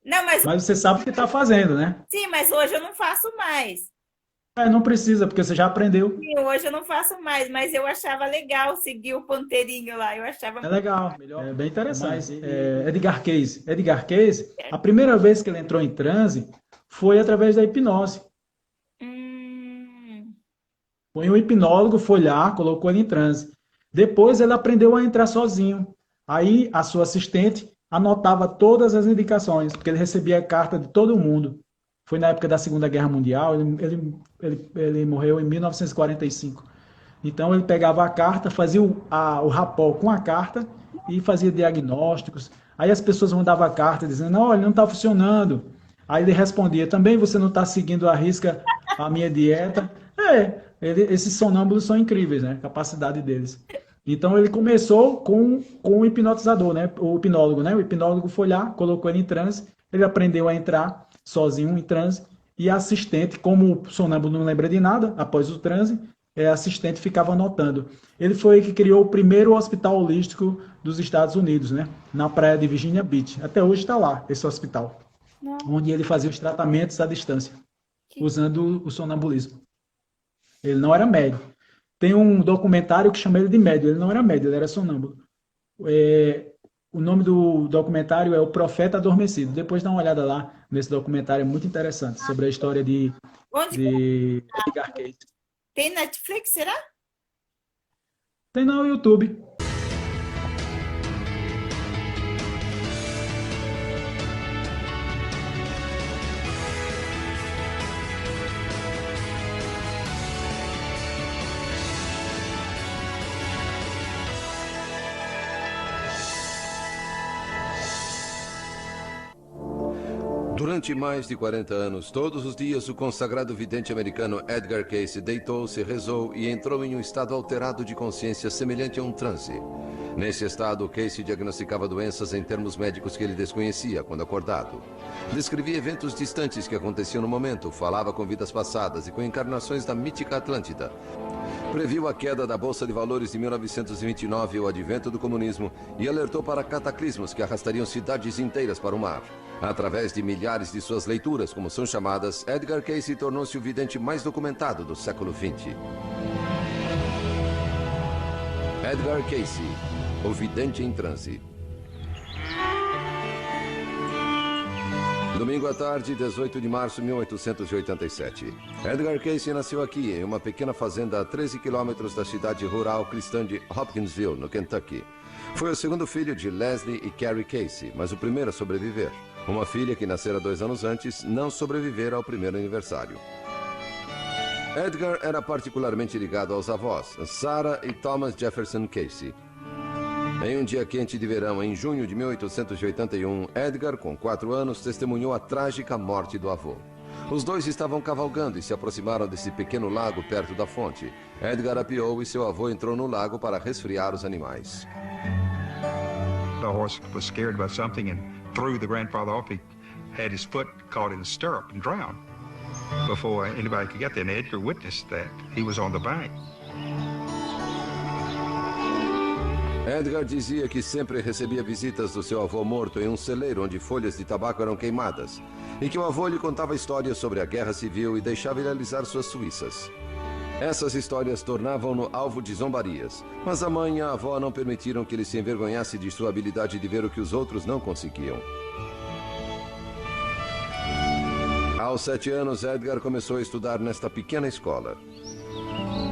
Não, mas Você sabe o que está fazendo, né? sim, mas hoje eu não faço mais. Não precisa, porque você já aprendeu. Sim, hoje eu não faço mais, mas eu achava legal seguir o ponteirinho lá. Eu achava É legal, é bem interessante. Edgar Cayce. Edgar Cayce, a primeira vez que ele entrou em transe foi através da hipnose. Foi um hipnólogo, foi lá, colocou ele em transe. Depois ele aprendeu a entrar sozinho. Aí a sua assistente anotava todas as indicações, porque ele recebia a carta de todo mundo, foi na época da Segunda Guerra Mundial, ele morreu em 1945. Então ele pegava a carta, fazia o rapol com a carta e fazia diagnósticos. Aí as pessoas mandavam a carta dizendo, olha, não está funcionando. Aí ele respondia, também você não está seguindo à risca a minha dieta. Esses sonâmbulos são incríveis, né? A capacidade deles. Então ele começou com o hipnotizador, né? O hipnólogo, né? O hipnólogo foi lá, colocou ele em transe, ele aprendeu a entrar sozinho em transe, e a assistente, como o sonâmbulo não lembra de nada, após o transe, a assistente ficava anotando. Ele foi que criou o primeiro hospital holístico dos Estados Unidos, né? Na praia de Virginia Beach. Até hoje está lá, esse hospital, onde ele fazia os tratamentos à distância, usando o sonambulismo. Ele não era médico. Tem um documentário que chama ele de médium. Ele não era médium, ele era sonâmbulo. O nome do documentário é O Profeta Adormecido. Depois dá uma olhada lá nesse documentário, é muito interessante, sobre a história de Edgar Cayce. Tem Netflix, será? Tem no YouTube. Durante mais de 40 anos, todos os dias, o consagrado vidente americano Edgar Cayce deitou-se, rezou e entrou em um estado alterado de consciência semelhante a um transe. Nesse estado, Cayce diagnosticava doenças em termos médicos que ele desconhecia quando acordado. Descrevia eventos distantes que aconteciam no momento, falava com vidas passadas e com encarnações da mítica Atlântida. Previu a queda da Bolsa de Valores de 1929 e o advento do comunismo e alertou para cataclismos que arrastariam cidades inteiras para o mar. Através de milhares de suas leituras, como são chamadas, Edgar Cayce tornou-se o vidente mais documentado do século XX. Edgar Cayce, o vidente em transe. Domingo à tarde, 18 de março de 1887. Edgar Cayce nasceu aqui, em uma pequena fazenda a 13 quilômetros da cidade rural cristã de Hopkinsville, no Kentucky. Foi o segundo filho de Leslie e Carrie Cayce, mas o primeiro a sobreviver. Uma filha que nascera 2 anos antes não sobrevivera ao primeiro aniversário. Edgar era particularmente ligado aos avós, Sarah e Thomas Jefferson Cayce. Em um dia quente de verão, em junho de 1881, Edgar, com 4 anos, testemunhou a trágica morte do avô. Os dois estavam cavalgando e se aproximaram desse pequeno lago perto da fonte. Edgar apeou e seu avô entrou no lago para resfriar os animais. The horse was scared by something and threw the grandfather off. He had his foot caught in the stirrup and drowned before anybody could get there. And Edgar witnessed that. He was on the bank. Edgar dizia que sempre recebia visitas do seu avô morto em um celeiro onde folhas de tabaco eram queimadas, e que o avô lhe contava histórias sobre a guerra civil e deixava ele alisar suas suíças. Essas histórias tornavam-no alvo de zombarias, mas a mãe e a avó não permitiram que ele se envergonhasse de sua habilidade de ver o que os outros não conseguiam. Aos 7 anos, Edgar começou a estudar nesta pequena escola.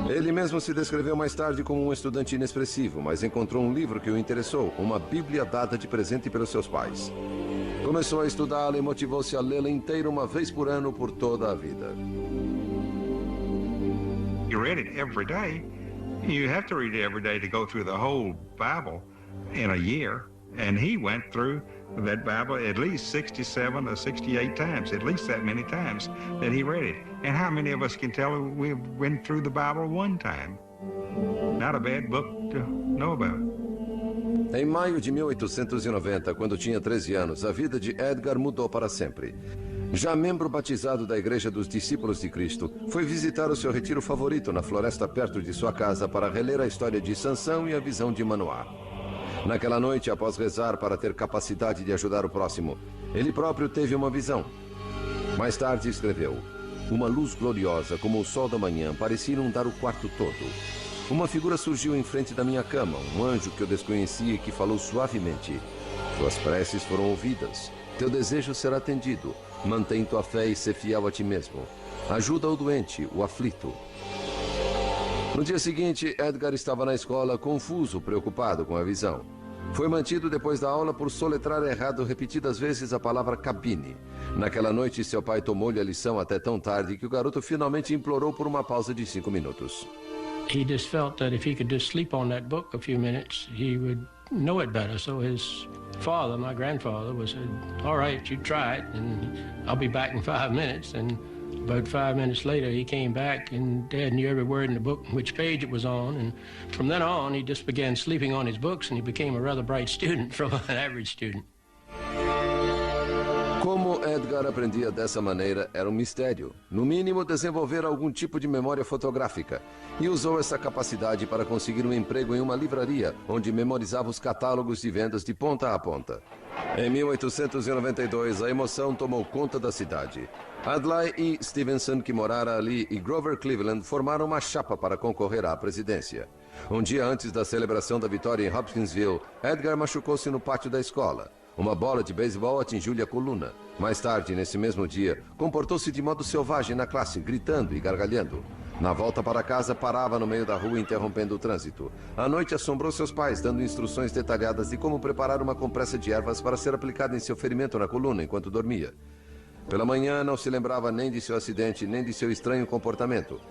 Ele mesmo se descreveu mais tarde como um estudante inexpressivo, mas encontrou um livro que o interessou, uma Bíblia dada de presente pelos seus pais. Começou a estudá-la e motivou-se a lê-la inteira uma vez por ano por toda a vida. You read it every day. You have to read it every day to go through the whole Bible in a year. And he went through that Bible at least 67 or 68 times, at least that many times that he read it. And how many of us can tell we've went through the Bible one time? Not a bad book to know about. Em maio de 1890, quando tinha 13 anos, a vida de Edgar mudou para sempre. Já membro batizado da Igreja dos Discípulos de Cristo, foi visitar o seu retiro favorito na floresta perto de sua casa para reler a história de Sansão e a visão de Manoá. Naquela noite, após rezar para ter capacidade de ajudar o próximo, ele próprio teve uma visão. Mais tarde escreveu: uma luz gloriosa como o sol da manhã parecia inundar o quarto todo. Uma figura surgiu em frente da minha cama, um anjo que eu desconhecia e que falou suavemente: suas preces foram ouvidas, teu desejo será atendido, mantém tua fé e sê fiel a ti mesmo. Ajuda o doente, o aflito. No dia seguinte, Edgar estava na escola, confuso, preocupado com a visão. Foi mantido depois da aula por soletrar errado repetidas vezes a palavra cabine. Naquela noite, seu pai tomou-lhe a lição até tão tarde que o garoto finalmente implorou por uma pausa de 5 minutos. He just felt that if he could just sleep on that book a few minutes, he would know it better. So his father, my grandfather, was said, "All right, you try it, and I'll be back in 5 minutes." And about 5 minutes later, he came back, and Dad knew every word in the book, which page it was on. And from then on, he just began sleeping on his books, and he became a rather bright student from an average student. Como Edgar aprendia dessa maneira era um mistério. No mínimo, desenvolver algum tipo de memória fotográfica. E usou essa capacidade para conseguir um emprego em uma livraria, onde memorizava os catálogos de vendas de ponta a ponta. Em 1892, a emoção tomou conta da cidade. Adlai E. Stevenson, que morara ali, e Grover Cleveland formaram uma chapa para concorrer à presidência. Um dia antes da celebração da vitória em Hopkinsville, Edgar machucou-se no pátio da escola. Uma bola de beisebol atingiu-lhe a coluna. Mais tarde, nesse mesmo dia, comportou-se de modo selvagem na classe, gritando e gargalhando. Na volta para casa, parava no meio da rua, interrompendo o trânsito. À noite, assombrou seus pais, dando instruções detalhadas de como preparar uma compressa de ervas para ser aplicada em seu ferimento na coluna enquanto dormia. Pela manhã, não se lembrava nem de seu acidente, nem de seu estranho comportamento.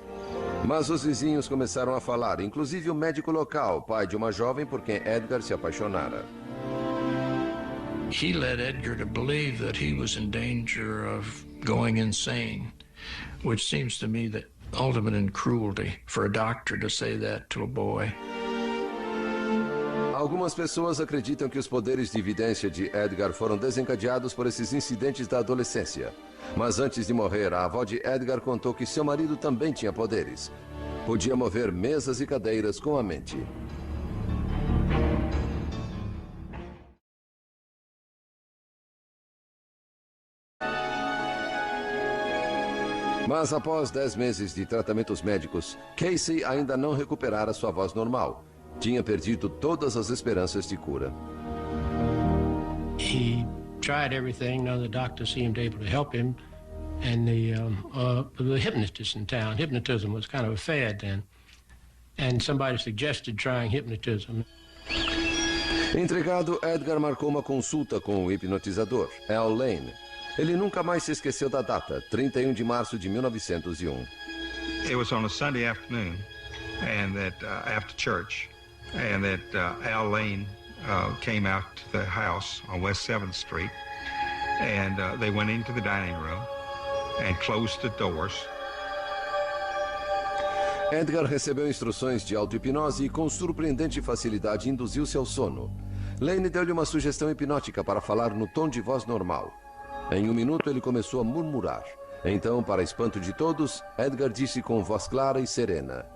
Mas os vizinhos começaram a falar, inclusive o médico local, pai de uma jovem por quem Edgar se apaixonara. He led Edgar to believe that he was in danger of going insane, which seems to me the ultimate in cruelty for a doctor to say that to a boy. Algumas pessoas acreditam que os poderes de evidência de Edgar foram desencadeados por esses incidentes da adolescência. Mas antes de morrer, a avó de Edgar contou que seu marido também tinha poderes. Podia mover mesas e cadeiras com a mente. Mas após 10 meses de tratamentos médicos, Casey ainda não recuperara sua voz normal. Tinha perdido todas as esperanças de cura. He tried everything. None of the doctors seemed able to help him. And the hypnotist in town, hypnotism was kind of a fad then. And somebody suggested trying hypnotism. Intrigado, Edgar marcou uma consulta com o hipnotizador, Al Lane. Ele nunca mais se esqueceu da data, 31 de março de 1901. It was on a Sunday afternoon, and that after church, and that Al Lane came out to the house on West 7th Street, and they went into the dining room and closed the doors. Edgar recebeu instruções de auto-hipnose e com surpreendente facilidade induziu-se ao sono. Lane deu-lhe uma sugestão hipnótica para falar no tom de voz normal. Em 1 minuto ele começou a murmurar. Então, para espanto de todos, Edgar disse com voz clara e serena: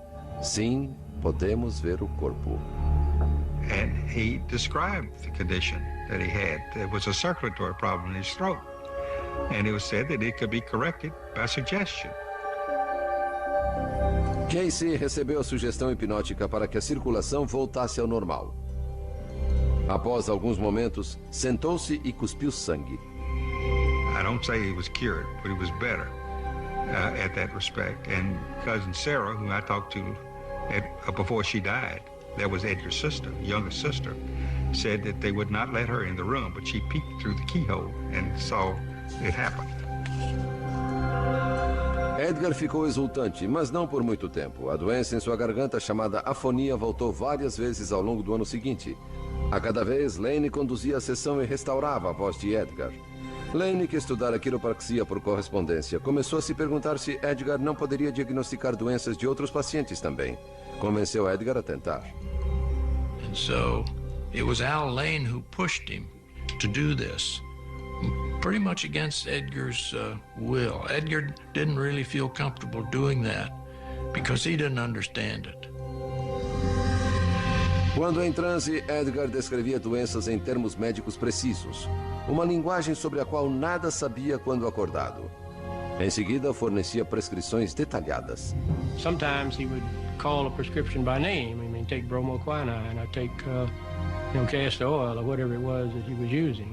"Sim, podemos ver o corpo." And he described the condition that he had. There was a circulatory problem in his throat. And it was said that it could be corrected by suggestion. Casey recebeu a sugestão hipnótica para que a circulação voltasse ao normal. Após alguns momentos, sentou-se e cuspiu sangue. I don't say he was cured, but he was better at that respect. And cousin Sarah, who I talked to before she died, that was Edgar's sister, younger sister, said that they would not let her in the room, but she peeked through the keyhole and saw it happen. Edgar ficou exultante, mas não por muito tempo. A doença em sua garganta, chamada afonia, voltou várias vezes ao longo do ano seguinte. A cada vez, Lane conduzia a sessão e restaurava a voz de Edgar. Lane, que estudara quiropraxia por correspondência, começou a se perguntar se Edgar não poderia diagnosticar doenças de outros pacientes também. Convenceu Edgar a tentar. And so it was Al Lane who pushed him to do this, pretty much against Edgar's will. Edgar didn't really feel comfortable doing that because he didn't understand it. Quando em transe, Edgar descrevia doenças em termos médicos precisos, uma linguagem sobre a qual nada sabia quando acordado. Em seguida, fornecia prescrições detalhadas. Sometimes he would call a prescription by name. I mean, take bromoquinine, or take, castor oil, or whatever it was that he was using.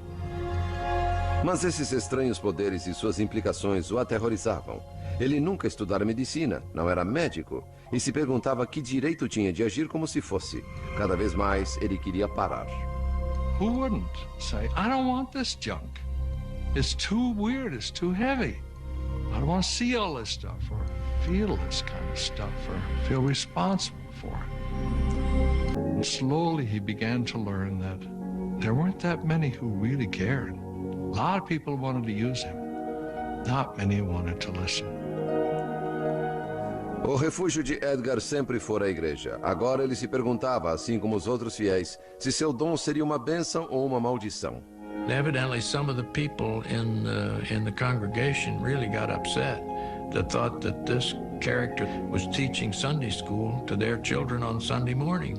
Mas esses estranhos poderes e suas implicações o aterrorizavam. Ele nunca estudara medicina, não era médico, e se perguntava que direito tinha de agir como se fosse. Cada vez mais, ele queria parar. Who wouldn't say, I don't want this junk. It's too weird, it's too heavy. I don't want to see all this stuff or feel this kind of stuff or feel responsible for it. And slowly he began to learn that there weren't that many who really cared. A lot of people wanted to use him. Not many wanted to listen. O refúgio de Edgar sempre fora a igreja. Agora ele se perguntava, assim como os outros fiéis, se seu dom seria uma bênção ou uma maldição. Evidently, some of the people in the congregation really got upset. That thought that this character was teaching Sunday school to their children on Sunday morning.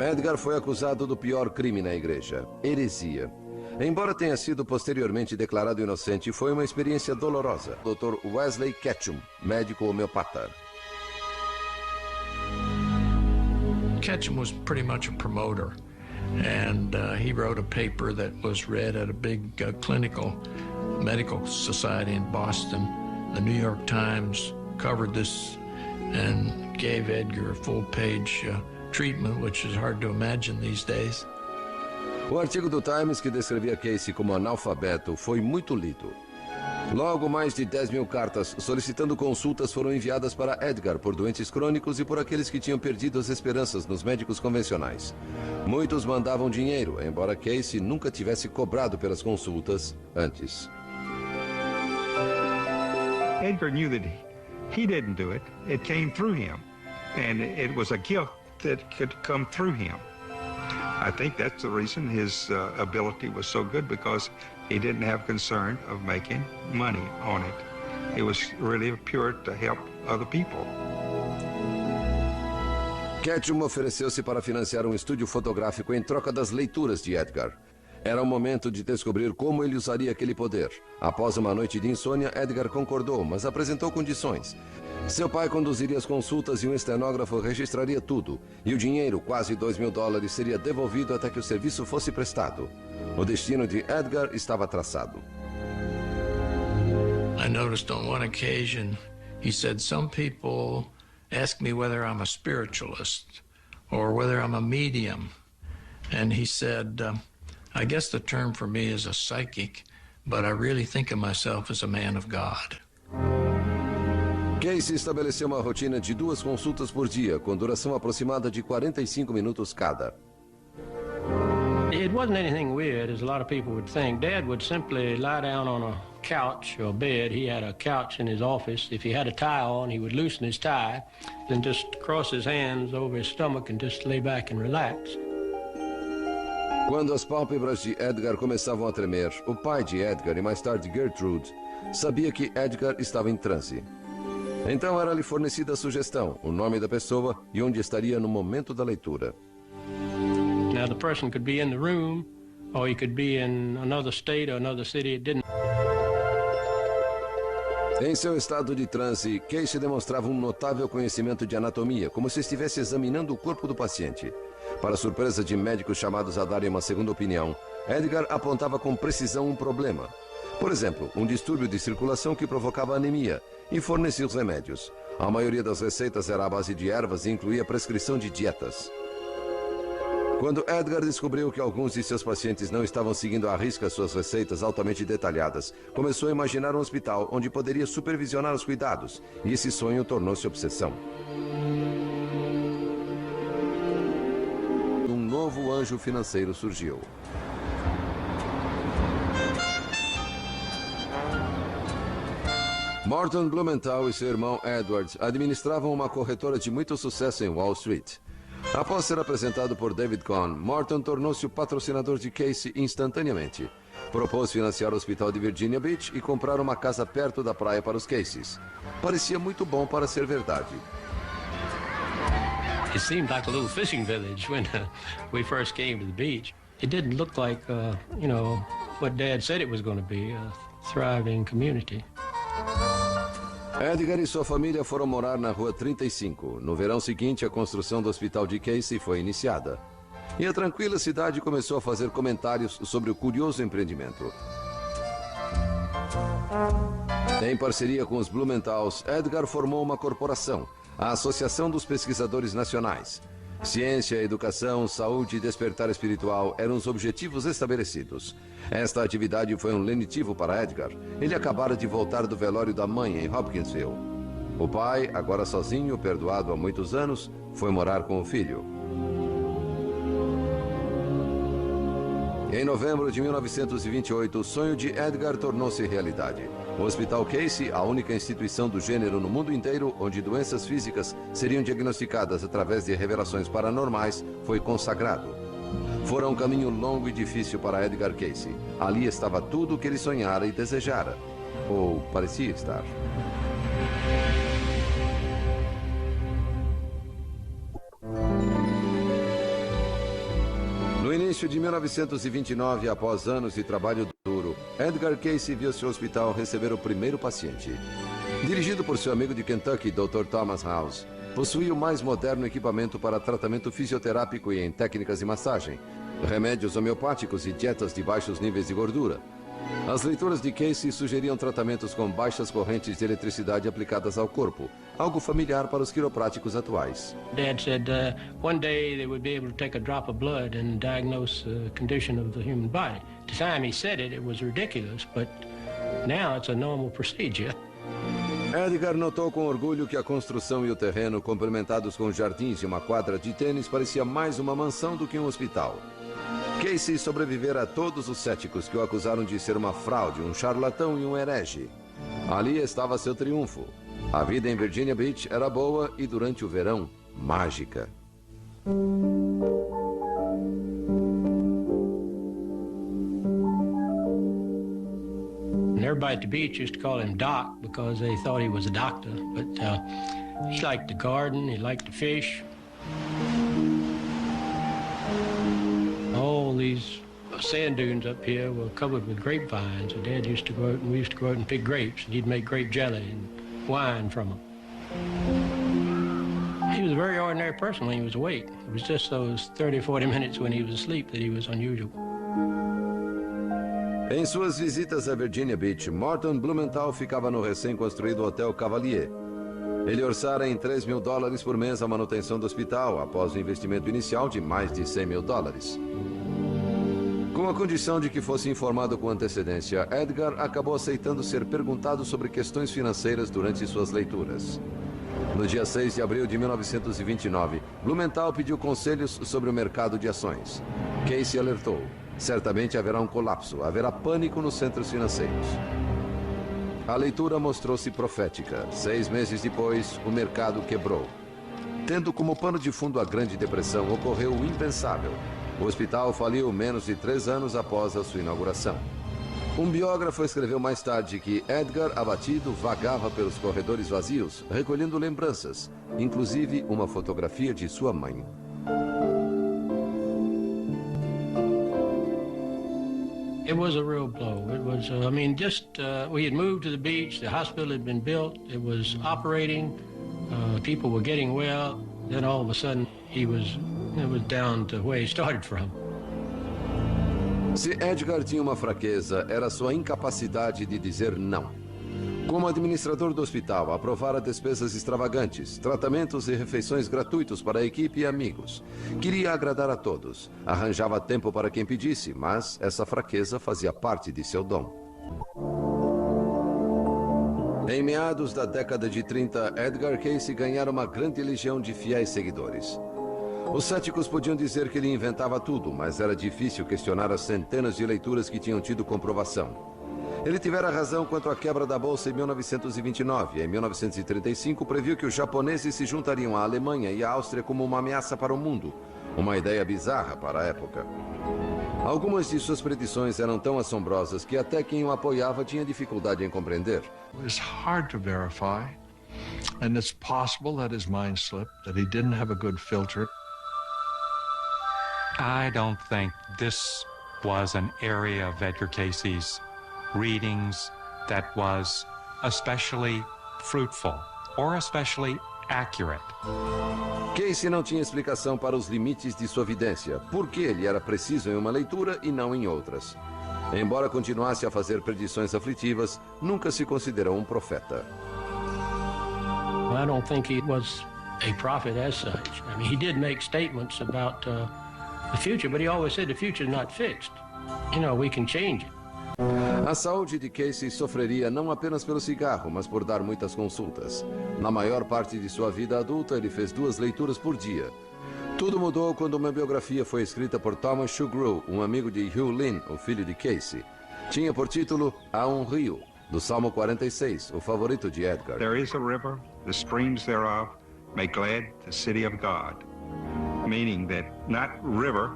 Edgar foi acusado do pior crime na igreja, heresia. Embora tenha sido posteriormente declarado inocente, foi uma experiência dolorosa. Dr. Wesley Ketchum, médico homeopata. Ketchum was pretty much a promoter, and he wrote a paper that was read at a big clinical medical society in Boston. The New York Times covered this and gave Edgar a full-page treatment, which is hard to imagine these days. O artigo do Times que descrevia Casey como analfabeto foi muito lido. Logo, mais de 10.000 cartas solicitando consultas foram enviadas para Edgar por doentes crônicos e por aqueles que tinham perdido as esperanças nos médicos convencionais. Muitos mandavam dinheiro, embora Casey nunca tivesse cobrado pelas consultas antes. Edgar knew that he didn't do it. It came through him. And it was a gift that could come through him. I think that's the reason his ability was so good, because he didn't have concern of making money on it. It was really pure to help other people. Ketchum ofereceu-se para financiar um estúdio fotográfico em troca das leituras de Edgar. Era o momento de descobrir como ele usaria aquele poder. Após uma noite de insônia, Edgar concordou, mas apresentou condições. Seu pai conduziria as consultas e um estenógrafo registraria tudo. E o dinheiro, quase $2.000, seria devolvido até que o serviço fosse prestado. O destino de Edgar estava traçado. I noticed on one occasion, he said, some people ask me whether I'm a spiritualist or whether I'm a medium. And he said, I guess the term for me is a psychic, but I really think of myself as a man of God. Casey estabeleceu uma rotina de 2 consultas por dia, com duração aproximada de 45 minutos cada. It wasn't anything weird, as a lot of people would think. Dad would simply lie down on a couch or bed. He had a couch in his office. If he had a tie on, he would loosen his tie, then just cross his hands over his stomach and just lay back and relax. Quando as pálpebras de Edgar começavam a tremer, o pai de Edgar e mais tarde Gertrude sabia que Edgar estava em transe. Então era-lhe fornecida a sugestão, o nome da pessoa e onde estaria no momento da leitura. Now the person could be in the room, or he could be in another state or another city. It didn't. Em seu estado de transe, Casey demonstrava um notável conhecimento de anatomia, como se estivesse examinando o corpo do paciente. Para surpresa de médicos chamados a darem uma segunda opinião, Edgar apontava com precisão um problema. Por exemplo, um distúrbio de circulação que provocava anemia, e fornecia os remédios. A maioria das receitas era à base de ervas e incluía prescrição de dietas. Quando Edgar descobriu que alguns de seus pacientes não estavam seguindo à risca suas receitas altamente detalhadas, começou a imaginar um hospital onde poderia supervisionar os cuidados, e esse sonho tornou-se obsessão. Um novo anjo financeiro surgiu. Morton Blumenthal e seu irmão Edward administravam uma corretora de muito sucesso em Wall Street. Após ser apresentado por David Cohn, Morton tornou-se o patrocinador de Casey instantaneamente. Propôs financiar o hospital de Virginia Beach e comprar uma casa perto da praia para os Caseys. Parecia muito bom para ser verdade. It seemed like a little fishing village when we first came to the beach. It didn't look like, what Dad said it was going to be, a thriving community. Edgar e sua família foram morar na Rua 35. No verão seguinte, a construção do hospital de Casey foi iniciada. E a tranquila cidade começou a fazer comentários sobre o curioso empreendimento. Em parceria com os Blumenthals, Edgar formou uma corporação, a Associação dos Pesquisadores Nacionais. Ciência, educação, saúde e despertar espiritual eram os objetivos estabelecidos. Esta atividade foi um lenitivo para Edgar. Ele acabara de voltar do velório da mãe em Hopkinsville. O pai, agora sozinho, perdoado há muitos anos, foi morar com o filho. Em novembro de 1928, o sonho de Edgar tornou-se realidade. O Hospital Casey, a única instituição do gênero no mundo inteiro onde doenças físicas seriam diagnosticadas através de revelações paranormais, foi consagrado. Fora um caminho longo e difícil para Edgar Casey. Ali estava tudo o que ele sonhara e desejara. Ou parecia estar. No início de 1929, após anos de trabalho duro, Edgar Casey viu seu hospital receber o primeiro paciente. Dirigido por seu amigo de Kentucky, Dr. Thomas House, possuía o mais moderno equipamento para tratamento fisioterápico e em técnicas de massagem, remédios homeopáticos e dietas de baixos níveis de gordura. As leituras de Casey sugeriam tratamentos com baixas correntes de eletricidade aplicadas ao corpo, algo familiar para os quiropráticos atuais. Dad said one day they would be able to take a drop of blood and diagnose the condition of the human body. At the time he said it was ridiculous, but now it's a normal procedure. Edgar notou com orgulho que a construção e o terreno, complementados com jardins e uma quadra de tênis, parecia mais uma mansão do que um hospital. Casey sobrevivera a todos os céticos que o acusaram de ser uma fraude, um charlatão e um herege. Ali estava seu triunfo. A vida em Virginia Beach era boa e, durante o verão, mágica. And everybody at the beach used to call him Doc because they thought he was a doctor. But he liked the garden, he liked to fish. All these sand dunes up here were covered with grapevines. So Dad used to go out and we used to go out and pick grapes, and he'd make grape jelly and wine from them. He was a very ordinary person when he was awake. It was just those 30 or 40 minutes when he was asleep that he was unusual. Em suas visitas a Virginia Beach, Morton Blumenthal ficava no recém-construído Hotel Cavalier. Ele orçara em $3 mil por mês a manutenção do hospital, após o investimento inicial de mais de $100 mil. Com a condição de que fosse informado com antecedência, Edgar acabou aceitando ser perguntado sobre questões financeiras durante suas leituras. No dia 6 de abril de 1929, Blumenthal pediu conselhos sobre o mercado de ações. Casey alertou: certamente haverá um colapso, haverá pânico nos centros financeiros. A leitura mostrou-se profética. 6 meses depois, o mercado quebrou. Tendo como pano de fundo a Grande Depressão, ocorreu o impensável. O hospital faliu menos de 3 anos após a sua inauguração. Um biógrafo escreveu mais tarde que Edgar, abatido, vagava pelos corredores vazios, recolhendo lembranças, inclusive uma fotografia de sua mãe. It was a real blow. It was, we had moved to the beach, the hospital had been built, it was operating, people were getting well, then all of a sudden it was down to where he started from. Se Edgar tinha uma fraqueza, era sua incapacidade de dizer não. Como administrador do hospital, aprovara despesas extravagantes, tratamentos e refeições gratuitos para a equipe e amigos. Queria agradar a todos. Arranjava tempo para quem pedisse, mas essa fraqueza fazia parte de seu dom. Em meados da década de 30, Edgar Casey ganhara uma grande legião de fiéis seguidores. Os céticos podiam dizer que ele inventava tudo, mas era difícil questionar as centenas de leituras que tinham tido comprovação. Ele tivera razão quanto à quebra da Bolsa em 1929. Em 1935, previu que os japoneses se juntariam à Alemanha e à Áustria como uma ameaça para o mundo. Uma ideia bizarra para a época. Algumas de suas predições eram tão assombrosas que até quem o apoiava tinha dificuldade em compreender. It was hard to verify, and it's possible that his mind slipped, that he didn't have a good filter. I don't think this was an area of Edgar Casey's readings that was especially fruitful or especially accurate. Casey não tinha explicação para os limites de sua vidência, porque ele era preciso em uma leitura e não em outras. Embora continuasse a fazer predições aflitivas, nunca se considerou um profeta. I don't think he was a prophet as such. I mean, he did make statements about the future, but he always said the future is not fixed. You know, we can change it. A saúde de Casey sofreria não apenas pelo cigarro, mas por dar muitas consultas. Na maior parte de sua vida adulta, ele fez 2 leituras por dia. Tudo mudou quando uma biografia foi escrita por Thomas Shugrew, um amigo de Hugh Lynn, o filho de Casey. Tinha por título Há Rio, do Salmo 46, o favorito de Edgar. There is a river, the streams thereof make glad the city of God. Meaning that not river,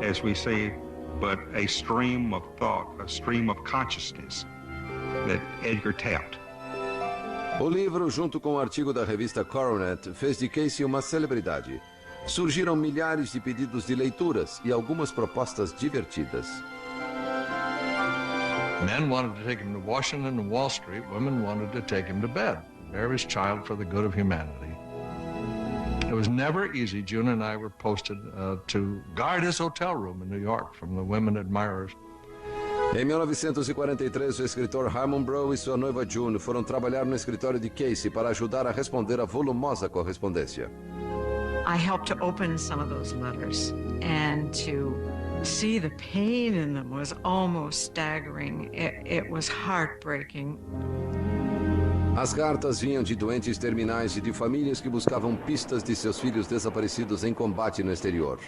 as we say, but a stream of thought, a stream of consciousness that Edgar tapped. O livro, junto com um artigo da revista Coronet, fez de Casey uma celebridade. Surgiram milhares de pedidos de leituras e algumas propostas divertidas. Men wanted to take him to Washington and Wall Street. Women wanted to take him to bed. Bear his child for the good of humanity. It was never easy. June and I were posted to guard his hotel room in New York from the women admirers. Em 1943, o escritor Harmon Brough e sua noiva June foram trabalhar no escritório de Casey para ajudar a responder a volumosa correspondência. I helped to open some of those letters, and to see the pain in them was almost staggering. It was heartbreaking. As cartas vinham de doentes terminais e de famílias que buscavam pistas de seus filhos desaparecidos em combate no exterior.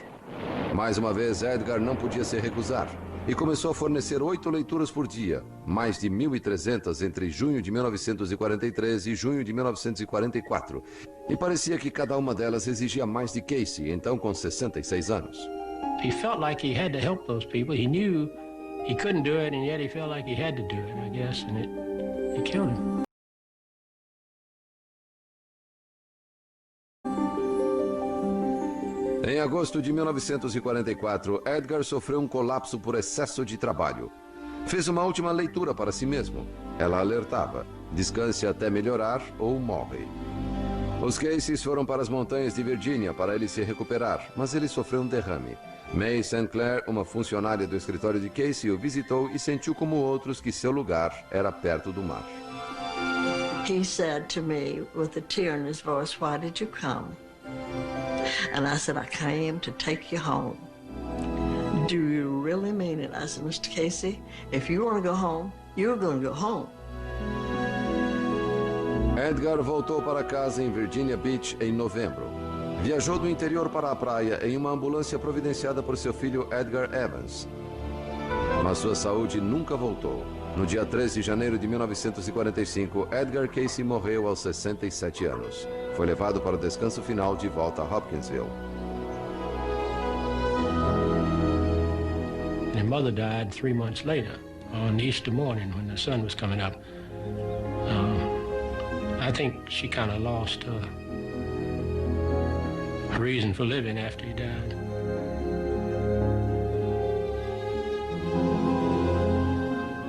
Mais uma vez, Edgar não podia se recusar e começou a fornecer 8 leituras por dia, mais de 1.300 entre junho de 1943 e junho de 1944. E parecia que cada uma delas exigia mais de Casey, então com 66 anos. He felt like he had to help those people. He knew he couldn't do it, and yet he felt like he had to do it, I guess, and it killed him. Em agosto de 1944, Edgar sofreu um colapso por excesso de trabalho. Fez uma última leitura para si mesmo. Ela alertava: descanse até melhorar ou morre. Os Caseys foram para as montanhas de Virgínia para ele se recuperar, mas ele sofreu um derrame. May St. Clair, uma funcionária do escritório de Casey, o visitou e sentiu como outros que seu lugar era perto do mar. He said to me with a tear in his voice, "Why did you come?" And I said, "I came to take you home." "Do you really mean it?" I said, "Mr. Casey, if you want to go home, you're going to go home." Edgar voltou para casa em Virginia Beach em novembro. Viajou do interior para a praia em uma ambulância providenciada por seu filho Edgar Evans. Mas sua saúde nunca voltou. No dia 13 de janeiro de 1945, Edgar Casey morreu aos 67 anos. Foi levado para o descanso final de volta a Hopkinsville. And mother died 3 months later, on Easter morning when the sun was coming up. I think she kind of lost her reason for living after he died.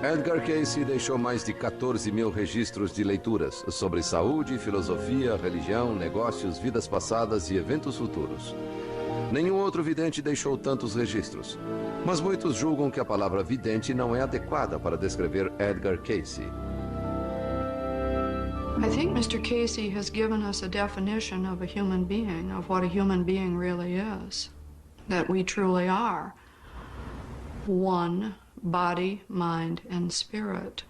Edgar Casey deixou mais de 14.000 registros de leituras sobre saúde, filosofia, religião, negócios, vidas passadas e eventos futuros. Nenhum outro vidente deixou tantos registros, mas muitos julgam que a palavra vidente não é adequada para descrever Edgar Casey. I think Mr. Casey has given us a definition of a human being, of what a human being really is. That we truly are one body, mind, and spirit.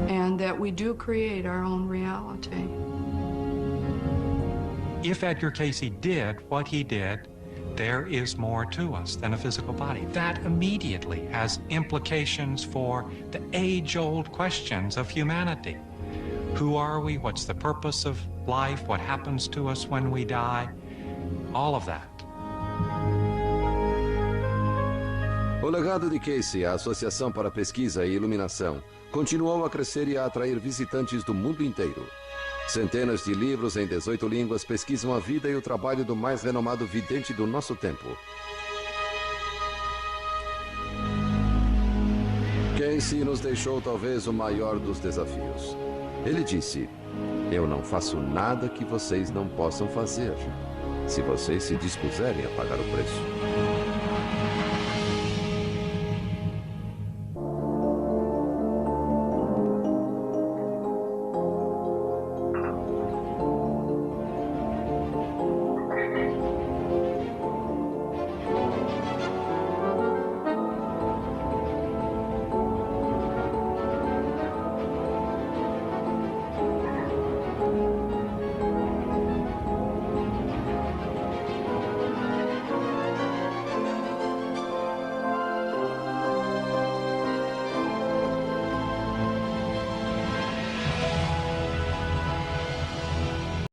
And that we do create our own reality. If Edgar Casey did what he did, there is more to us than a physical body. That immediately has implications for the age-old questions of humanity. Who are we? What's the purpose of life? What happens to us when we die? All of that. O legado de Casey, a Associação para Pesquisa e Iluminação, continuou a crescer e a atrair visitantes do mundo inteiro. Centenas de livros em 18 línguas pesquisam a vida e o trabalho do mais renomado vidente do nosso tempo. Casey nos deixou talvez o maior dos desafios. Ele disse: "Eu não faço nada que vocês não possam fazer, se vocês se dispuserem a pagar o preço."